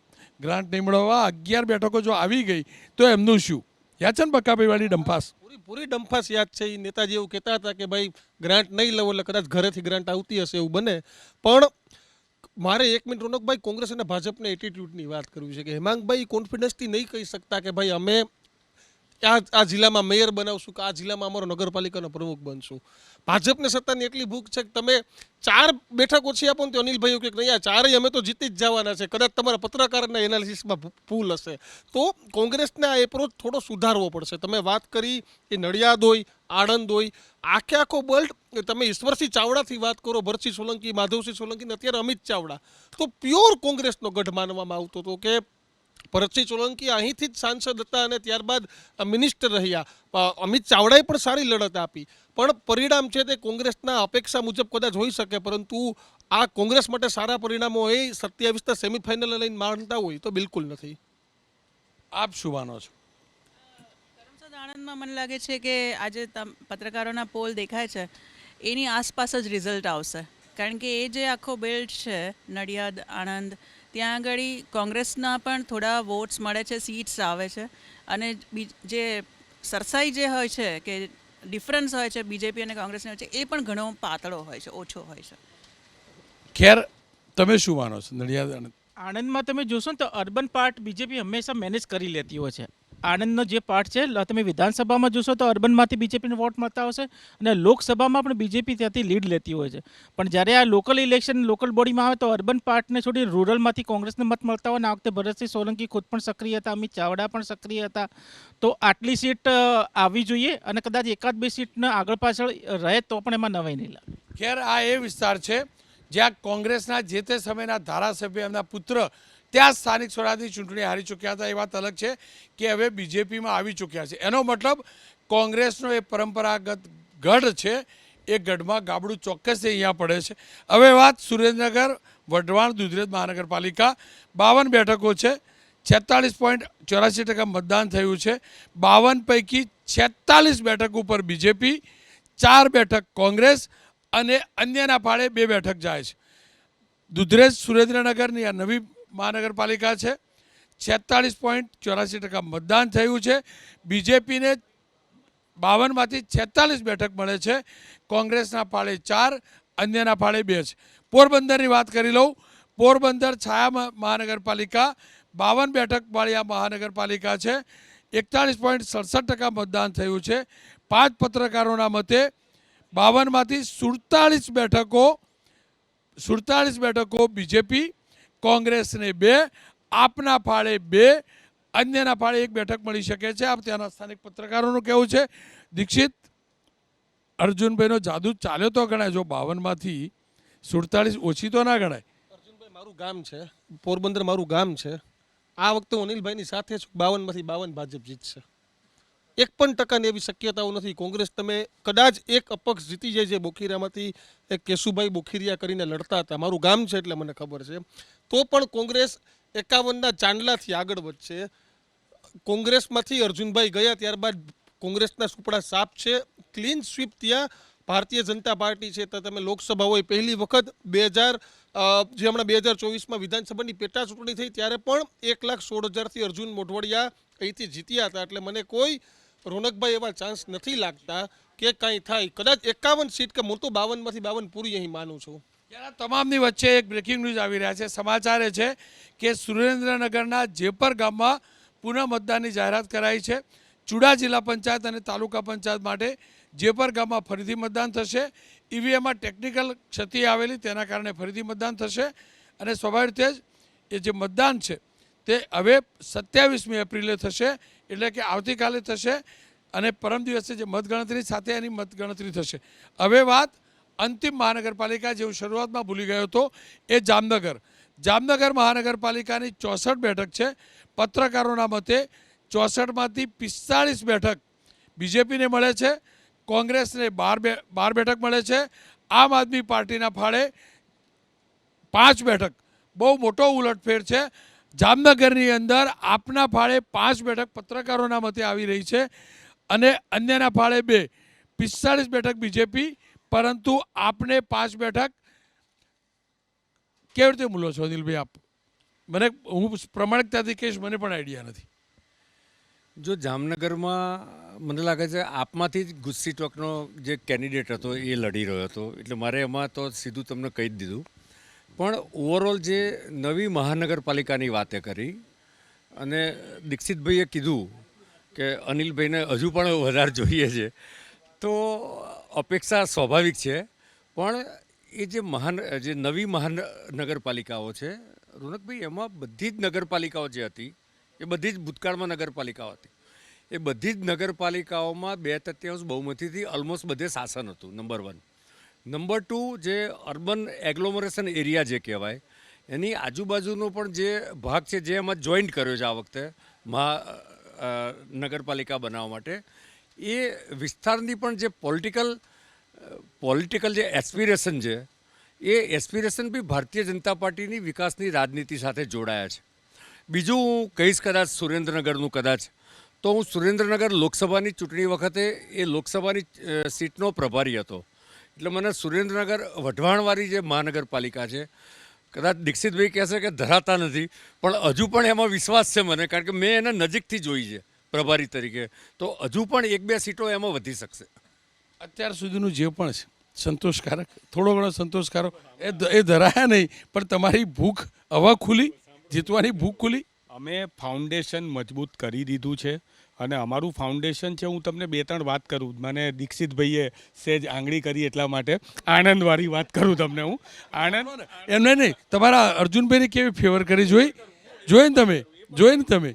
ગ્રાન્ટ નહીં મળવા. 11 બેઠકો જો આવી ગઈ તો એમનું શું? યાદ છે ને બકાભાઈ વાળી ડંફાસ? પૂરી ડંફાસ યાદ છે. એ નેતાજી એવું કહેતા હતા કે ભાઈ ગ્રાન્ટ નહીં લવો એટલે કદાચ ઘરેથી ગ્રાન્ટ આવતી હશે એવું બને. પણ મારે 1 મિનિટ રોનકભાઈ, કોંગ્રેસ અને ભાજપના એટીટ્યુડની વાત કરવી છે કે હેમાંગભાઈ કોન્ફિડન્સથી નહીં કહી શકતા કે ભાઈ અમે આ જિલ્લામાં મેયર બનાવશું કે આ જિલ્લામાં અમારો નગરપાલિકાનો પ્રમુખ બનશું. ભાજપને સત્તાની એટલી ભૂખ છે કે તમે 4 બેઠક ઓછી આપો ને તો અનિલભાઈ કે નહીં, આ 4 અમે તો જીતી જ જવાના છે. કદાચ તમારા પત્રકારના એનાલિસિસમાં ભૂલ હશે. તો કોંગ્રેસને આ એપ્રોચ થોડો સુધારવો પડશે. તમે વાત કરી એ નડિયાદ હોય, આણંદ હોય, આખો બલ્ટ, તમે ઈશ્વરસિંહ ચાવડાથી વાત કરો, ભરતસિંહ સોલંકી, માધવસિંહ સોલંકી, અત્યારે અમિત ચાવડા, તો પ્યોર કોંગ્રેસનો ગઢ માનવામાં આવતો હતો કે ભરતસિંહ સોલંકી અહીંથી જ સાંસદ હતા અને ત્યારબાદ મિનિસ્ટર રહ્યા. અમિત ચાવડાએ પણ સારી લડત આપી, પણ પરિણામ છે તે કોંગ્રેસના અપેક્ષા મુજબ કદાચ હોઈ શકે, પરંતુ આ કોંગ્રેસ માટે સારા પરિણામો હોય 27 સેમીફાઇનલ લઈને માનતા હોય તો બિલકુલ નથી. આપ શું માનો છો? કરમસદ આણંદમાં મને લાગે છે કે આજે પત્રકારોના પોલ દેખાય છે એની આસપાસ જ રિઝલ્ટ આવશે, કારણ કે એ જે આખો બેલ્ટ છે નડિયાદ આણંદ ત્યાં આગળ કોંગ્રેસના પણ થોડા વોટ્સ મળે છે, સીટ્સ આવે છે, અને જે સરસાઈ જે હોય છે કે ડિફરન્સ હોય છે બીજેપી અને કોંગ્રેસને વચ્ચે એ પણ ઘણો પાતળો હોય છે, ઓછો હોય છે. ખેર તમે શું માનો છો? નડિયાદ આણંદ આણંદમાં તમે જોશો ને તો અર્બન પાર્ટ બીજેપી હંમેશા મેનેજ કરી લેતી હોય છે. આણંદનો જે પાર્ટ છે તમે વિધાનસભામાં જોશો તો અર્બનમાંથી બીજેપીને વોટ મળતા હશે અને લોકસભામાં પણ બીજેપી ત્યાંથી લીડ લેતી હોય છે. પણ જ્યારે આ લોકલ ઇલેક્શન લોકલ બોડીમાં આવે તો અર્બન પાર્ટને છોડી રૂરલમાંથી કોંગ્રેસને મત મળતા હોય. અને આ વખતે ભરતસિંહ સોલંકી ખુદ પણ સક્રિય હતા, અમિત ચાવડા પણ સક્રિય હતા. તો આટલી સીટ આવવી જોઈએ અને કદાચ એકાદ બે સીટને આગળ પાછળ રહે તો પણ એમાં નવાઈ નહીં લાગે. ખેર આ એ વિસ્તાર છે જ્યાં કોંગ્રેસના જે તે સમયના ધારાસભ્ય એમના પુત્ર ત્યાં સ્થાનિક સ્વરાજની ચૂંટણી હારી ચૂક્યા હતા. એ વાત અલગ છે કે હવે બીજેપીમાં આવી ચૂક્યા છે. એનો મતલબ કોંગ્રેસનો એ પરંપરાગત ગઢ છે એ ગઢમાં ગાબડું ચોક્કસ અહીંયા પડે છે. હવે વાત સુરેન્દ્રનગર વઢવાણ દુધરેજ મહાનગરપાલિકા 52 બેઠકો છે, 46.84% મતદાન થયું છે. 52 પૈકી 46 બેઠક ઉપર બીજેપી, 4 બેઠક કોંગ્રેસ અને અન્યના ફાળે 2 બેઠક જાય છે. દુધરેજ સુરેન્દ્રનગરની આ નવી મહાનગરપાલિકા છે, 46.84% મતદાન થયું છે. બીજેપીને 52માંથી 46 બેઠક મળે છે, કોંગ્રેસના ફાળે 4, અન્યના ફાળે 2 છે. પોરબંદરની વાત કરી લઉં. પોરબંદર છાયા મહાનગરપાલિકા 52 બેઠક વાળી આ મહાનગરપાલિકા છે, 41.67% મતદાન થયું છે. 5 પત્રકારોના મતે 52માંથી 47 બેઠકો બીજેપી, કોંગ્રેસને 2, આપના ફાળે 2, અન્યના ફાળે 1 બેઠક મળી શકે છે. આપ ત્યાંના સ્થાનિક પત્રકારોનું કહેવું છે. દીક્ષિત, અર્જુનભાઈનો જાદુ ચાલ્યો તો ગણાય, જો 52માંથી 47 ઓછી તો ના ગણાય. અર્જુનભાઈ મારું ગામ છે, પોરબંદર મારું ગામ છે. આ વખતે હું અનિલભાઈની સાથે છું. 52માંથી 52 ભાજપ જીતશે. 1% એવી શક્યતાઓ નથી. કોંગ્રેસ તમે કદાચ એક અપક્ષ જીતી જાય છે બોખીરામાંથી, એક કેશુભાઈ બોખીરિયા કરીને લડતા હતા, મારું ગામ છે એટલે મને ખબર છે, તો પણ કોંગ્રેસ 51ના ચાંદલાથી આગળ વધશે. કોંગ્રેસમાંથી અર્જુનભાઈ ગયા ત્યારબાદ કોંગ્રેસના સુપડા સાફ છે. ક્લીન સ્વીપ ત્યાં ભારતીય જનતા પાર્ટી છે. તો તમે લોકસભા હોય પહેલી વખત 2000 જે હમણાં 2024માં વિધાનસભાની પેટા ચૂંટણી થઈ ત્યારે પણ 1,16,000થી અર્જુન મોઢવાડિયા અહીંથી જીત્યા હતા. એટલે મને કોઈ રોનકભાઈ એવા ચાન્સ નથી લાગતા કે કાંઈ થાય. કદાચ 51 સીટ કે હું તો 52માંથી 52 પૂરી અહીં માનું છું. તમામની વચ્ચે એક બ્રેકિંગ ન્યૂઝ આવી રહ્યા છે. સમાચાર એ છે કે સુરેન્દ્રનગરના જેપર ગામમાં પુનઃ મતદાનની જાહેરાત કરાઈ છે. ચુડા જિલ્લા પંચાયત અને તાલુકા પંચાયત માટે જેપર ગામમાં ફરીથી મતદાન થશે. ઈવીએમમાં ટેકનિકલ ક્ષતિ આવેલી તેના કારણે ફરીથી મતદાન થશે અને સ્વાભાવિક રીતે જ એ જે મતદાન છે તે હવે 27મી એપ્રિલે થશે, એટલે કે આવતીકાલે થશે અને પરમ દિવસે જે મતગણતરી સાથે એની મતગણતરી થશે. હવે વાત અંતિમ મહાનગરપાલિકા જેવું શરૂઆતમાં ભૂલી ગયો હતો એ જામનગર મહાનગરપાલિકાની 64 બેઠક છે. પત્રકારોના મતે 64માંથી 45 બેઠક બીજેપીને મળે છે, કોંગ્રેસને 12 બેઠક મળે છે, આમ આદમી પાર્ટીના ફાળે 5 બેઠક. બહુ મોટો ઉલટફેર છે. જામનગરની અંદર આપના ફાળે 5 બેઠક પત્રકારોના મતે આવી રહી છે અને અન્યના ફાળે 2, 45 બેઠક બીજેપી, પરંતુ આપને 5 બેઠક. કેવી રીતે મૂલો છો અનિલભાઈ આપ? મને હું પ્રમાણિકતાથી કહીશ, મને પણ આઈડિયા નથી. જો જામનગરમાં મને લાગે છે આપમાંથી જ ગુસ્સી ટોકનો જે કેન્ડિડેટ હતો એ લડી રહ્યો હતો, એટલે મારે એમાં તો સીધું તમને કહી જ દીધું. પણ ઓવરઓલ જે નવી મહાનગરપાલિકાની વાતે કરી અને દીક્ષિતભાઈએ કીધું કે અનિલભાઈને હજુ પણ વધારે જોઈએ છે, તો અપેક્ષા સ્વાભાવિક છે. પણ એ જે નવી મહાનગરપાલિકાઓ છે રોનકભાઈ, એમાં બધી જ નગરપાલિકાઓ જે હતી એ બધી જ ભૂતકાળમાં નગરપાલિકાઓ હતી. એ બધી જ નગરપાલિકાઓમાં 2/3 બહુમતીથી ઓલમોસ્ટ બધે શાસન હતું. નંબર 1. નંબર 2, જે અર્બન એગ્લોમરેશન એરિયા જે કહેવાય એની આજુબાજુનો પણ જે ભાગ છે જે એમાં જોઈન્ટ કર્યો છે આ વખતે નગરપાલિકા બનાવવા માટે, એ વિસ્તારની પણ જે પોલિટિકલ જે એસ્પિરેશન છે એ એસ્પિરેશન બી ભારતીય જનતા પાર્ટીની વિકાસની રાજનીતિ સાથે જોડાયા છે. બીજું હું કહીશ કદાચ સુરેન્દ્રનગરનું કદાચ, તો હું સુરેન્દ્રનગર લોકસભાની ચૂંટણી વખતે એ લોકસભાની સીટનો પ્રભારી હતો. એટલે મને સુરેન્દ્રનગર વઢવાણવાળી જે મહાનગરપાલિકા છે, કદાચ દીક્ષિતભાઈ કહેશે કે ધરાતા નથી, પણ હજુ પણ એમાં વિશ્વાસ છે મને, કારણ કે મેં એને નજીકથી જોઈ છે પ્રભારી તરીકે. તો હજુ પણ 1-2 સીટો એમાં વધી શકશે. અત્યાર સુધીનું જે પણ છે સંતોષકારક, થોડો ઘણો સંતોષકારક એ ધરાયા નહીં, પણ તમારી ભૂખ હવા ખુલી, જીતવાની ભૂખ ખુલી. અમે ફાઉન્ડેશન મજબૂત કરી દીધું છે અને અમારું ફાઉન્ડેશન છે. હું તમને 2-3 વાત કરું. મને દીક્ષિતભાઈએ સેજ આંગળી કરી એટલા માટે આણંદવાળી વાત કરું તમને. હું આણંદ એમને નહીં, તમારા અર્જુનભાઈની કેવી ફેવર કરી જોઈને તમે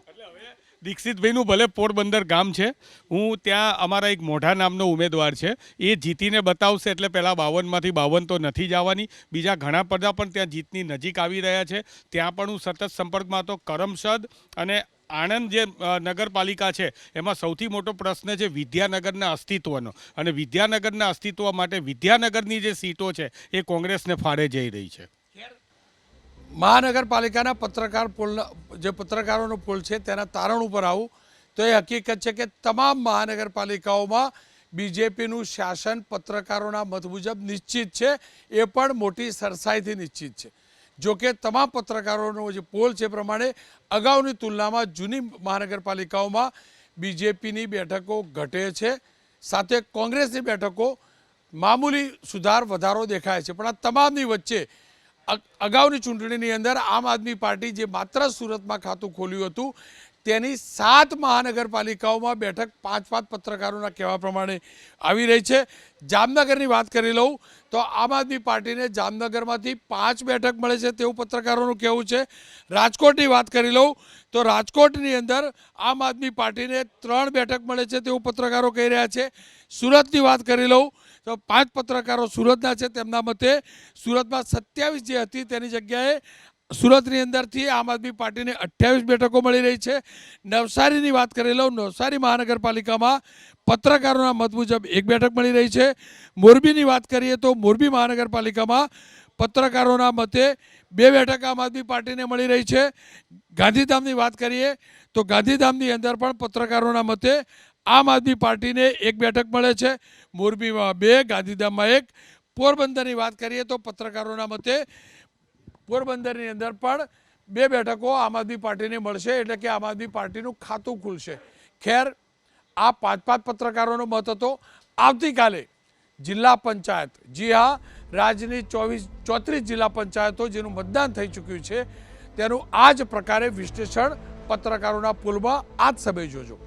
દીક્ષિતભાઈનું ભલે પોરબંદર ગામ છે, હું ત્યાં અમારા એક મોઢા નામનો ઉમેદવાર છે, એ જીતીને બતાવશે એટલે પહેલાં 52માંથી 52 તો નથી જવાની. બીજા ઘણા બધા પણ ત્યાં જીતની નજીક આવી રહ્યા છે, ત્યાં પણ હું સતત સંપર્કમાં હતો. કરમસદ અને આણંદ જે નગરપાલિકા છે એમાં સૌથી મોટો પ્રશ્ન છે વિદ્યાનગરના અસ્તિત્વનો, અને વિદ્યાનગરના અસ્તિત્વ માટે વિદ્યાનગરની જે સીટો છે એ કોંગ્રેસને ફાળે જઈ રહી છે. મહાનગરપાલિકાના પત્રકારોનો પોલ છે તેના તારણ ઉપર આવું તો એ હકીકત છે કે તમામ મહાનગરપાલિકાઓમાં બીજેપીનું શાસન પત્રકારોના મત મુજબ નિશ્ચિત છે, એ પણ મોટી સરસાઈથી નિશ્ચિત છે. જોકે તમામ પત્રકારોનો જે પોલ છે પ્રમાણે અગાઉની તુલનામાં જૂની મહાનગરપાલિકાઓમાં બીજેપીની બેઠકો ઘટે છે, સાથે કોંગ્રેસની બેઠકો મામૂલી સુધાર વધારો દેખાય છે. પણ આ તમામની વચ્ચે અગાઉની ચૂંટણીની અંદર આમ આદમી પાર્ટી જે માત્ર સુરતમાં ખાતું ખોલ્યું હતું તેની 7 મહાનગરપાલિકાઓમાં બેઠક 5-5 પત્રકારોના કહેવા પ્રમાણે આવી રહી છે. જામનગરની વાત કરી લઉં તો આમ આદમી પાર્ટીને જામનગરમાંથી 5 બેઠક મળે છે તેવું પત્રકારોનું કહેવું છે. રાજકોટની વાત કરી લઉં તો રાજકોટની અંદર આમ આદમી પાર્ટીને 3 બેઠક મળે છે તેવું પત્રકારો કહી રહ્યા છે. સુરતની વાત કરી લઉં તો 5 પત્રકારો સુરતના છે, તેમના મતે સુરતમાં 27 જે હતી તેની જગ્યાએ સુરતની અંદરથી આમ આદમી પાર્ટીને 28 બેઠકો મળી રહી છે. નવસારીની વાત કરી લઉં, નવસારી મહાનગરપાલિકામાં પત્રકારોના મત મુજબ 1 બેઠક મળી રહી છે. મોરબીની વાત કરીએ તો મોરબી મહાનગરપાલિકામાં પત્રકારોના મતે 2 બેઠક આમ આદમી પાર્ટીને મળી રહી છે. ગાંધીધામની વાત કરીએ તો ગાંધીધામની અંદર પણ પત્રકારોના મતે આમ આદમી પાર્ટીને 1 બેઠક મળે છે. મોરબીમાં 2, ગાંધીધામમાં 1. પોરબંદરની વાત કરીએ તો પત્રકારોના મતે પોરબંદરની અંદર પણ 2 બેઠકો આમ આદમી પાર્ટીને મળશે, એટલે કે આમ આદમી પાર્ટીનું ખાતું ખુલશે. ખેર, આ 5-5 પત્રકારોનો મત હતો. આવતીકાલે જિલ્લા પંચાયત, જી હા, રાજ્યની 34 જિલ્લા પંચાયતો જેનું મતદાન થઈ ચૂક્યું છે તેનું આ જ પ્રકારે વિશ્લેષણ પત્રકારોના પોલમાં આ જ સમય જોજો.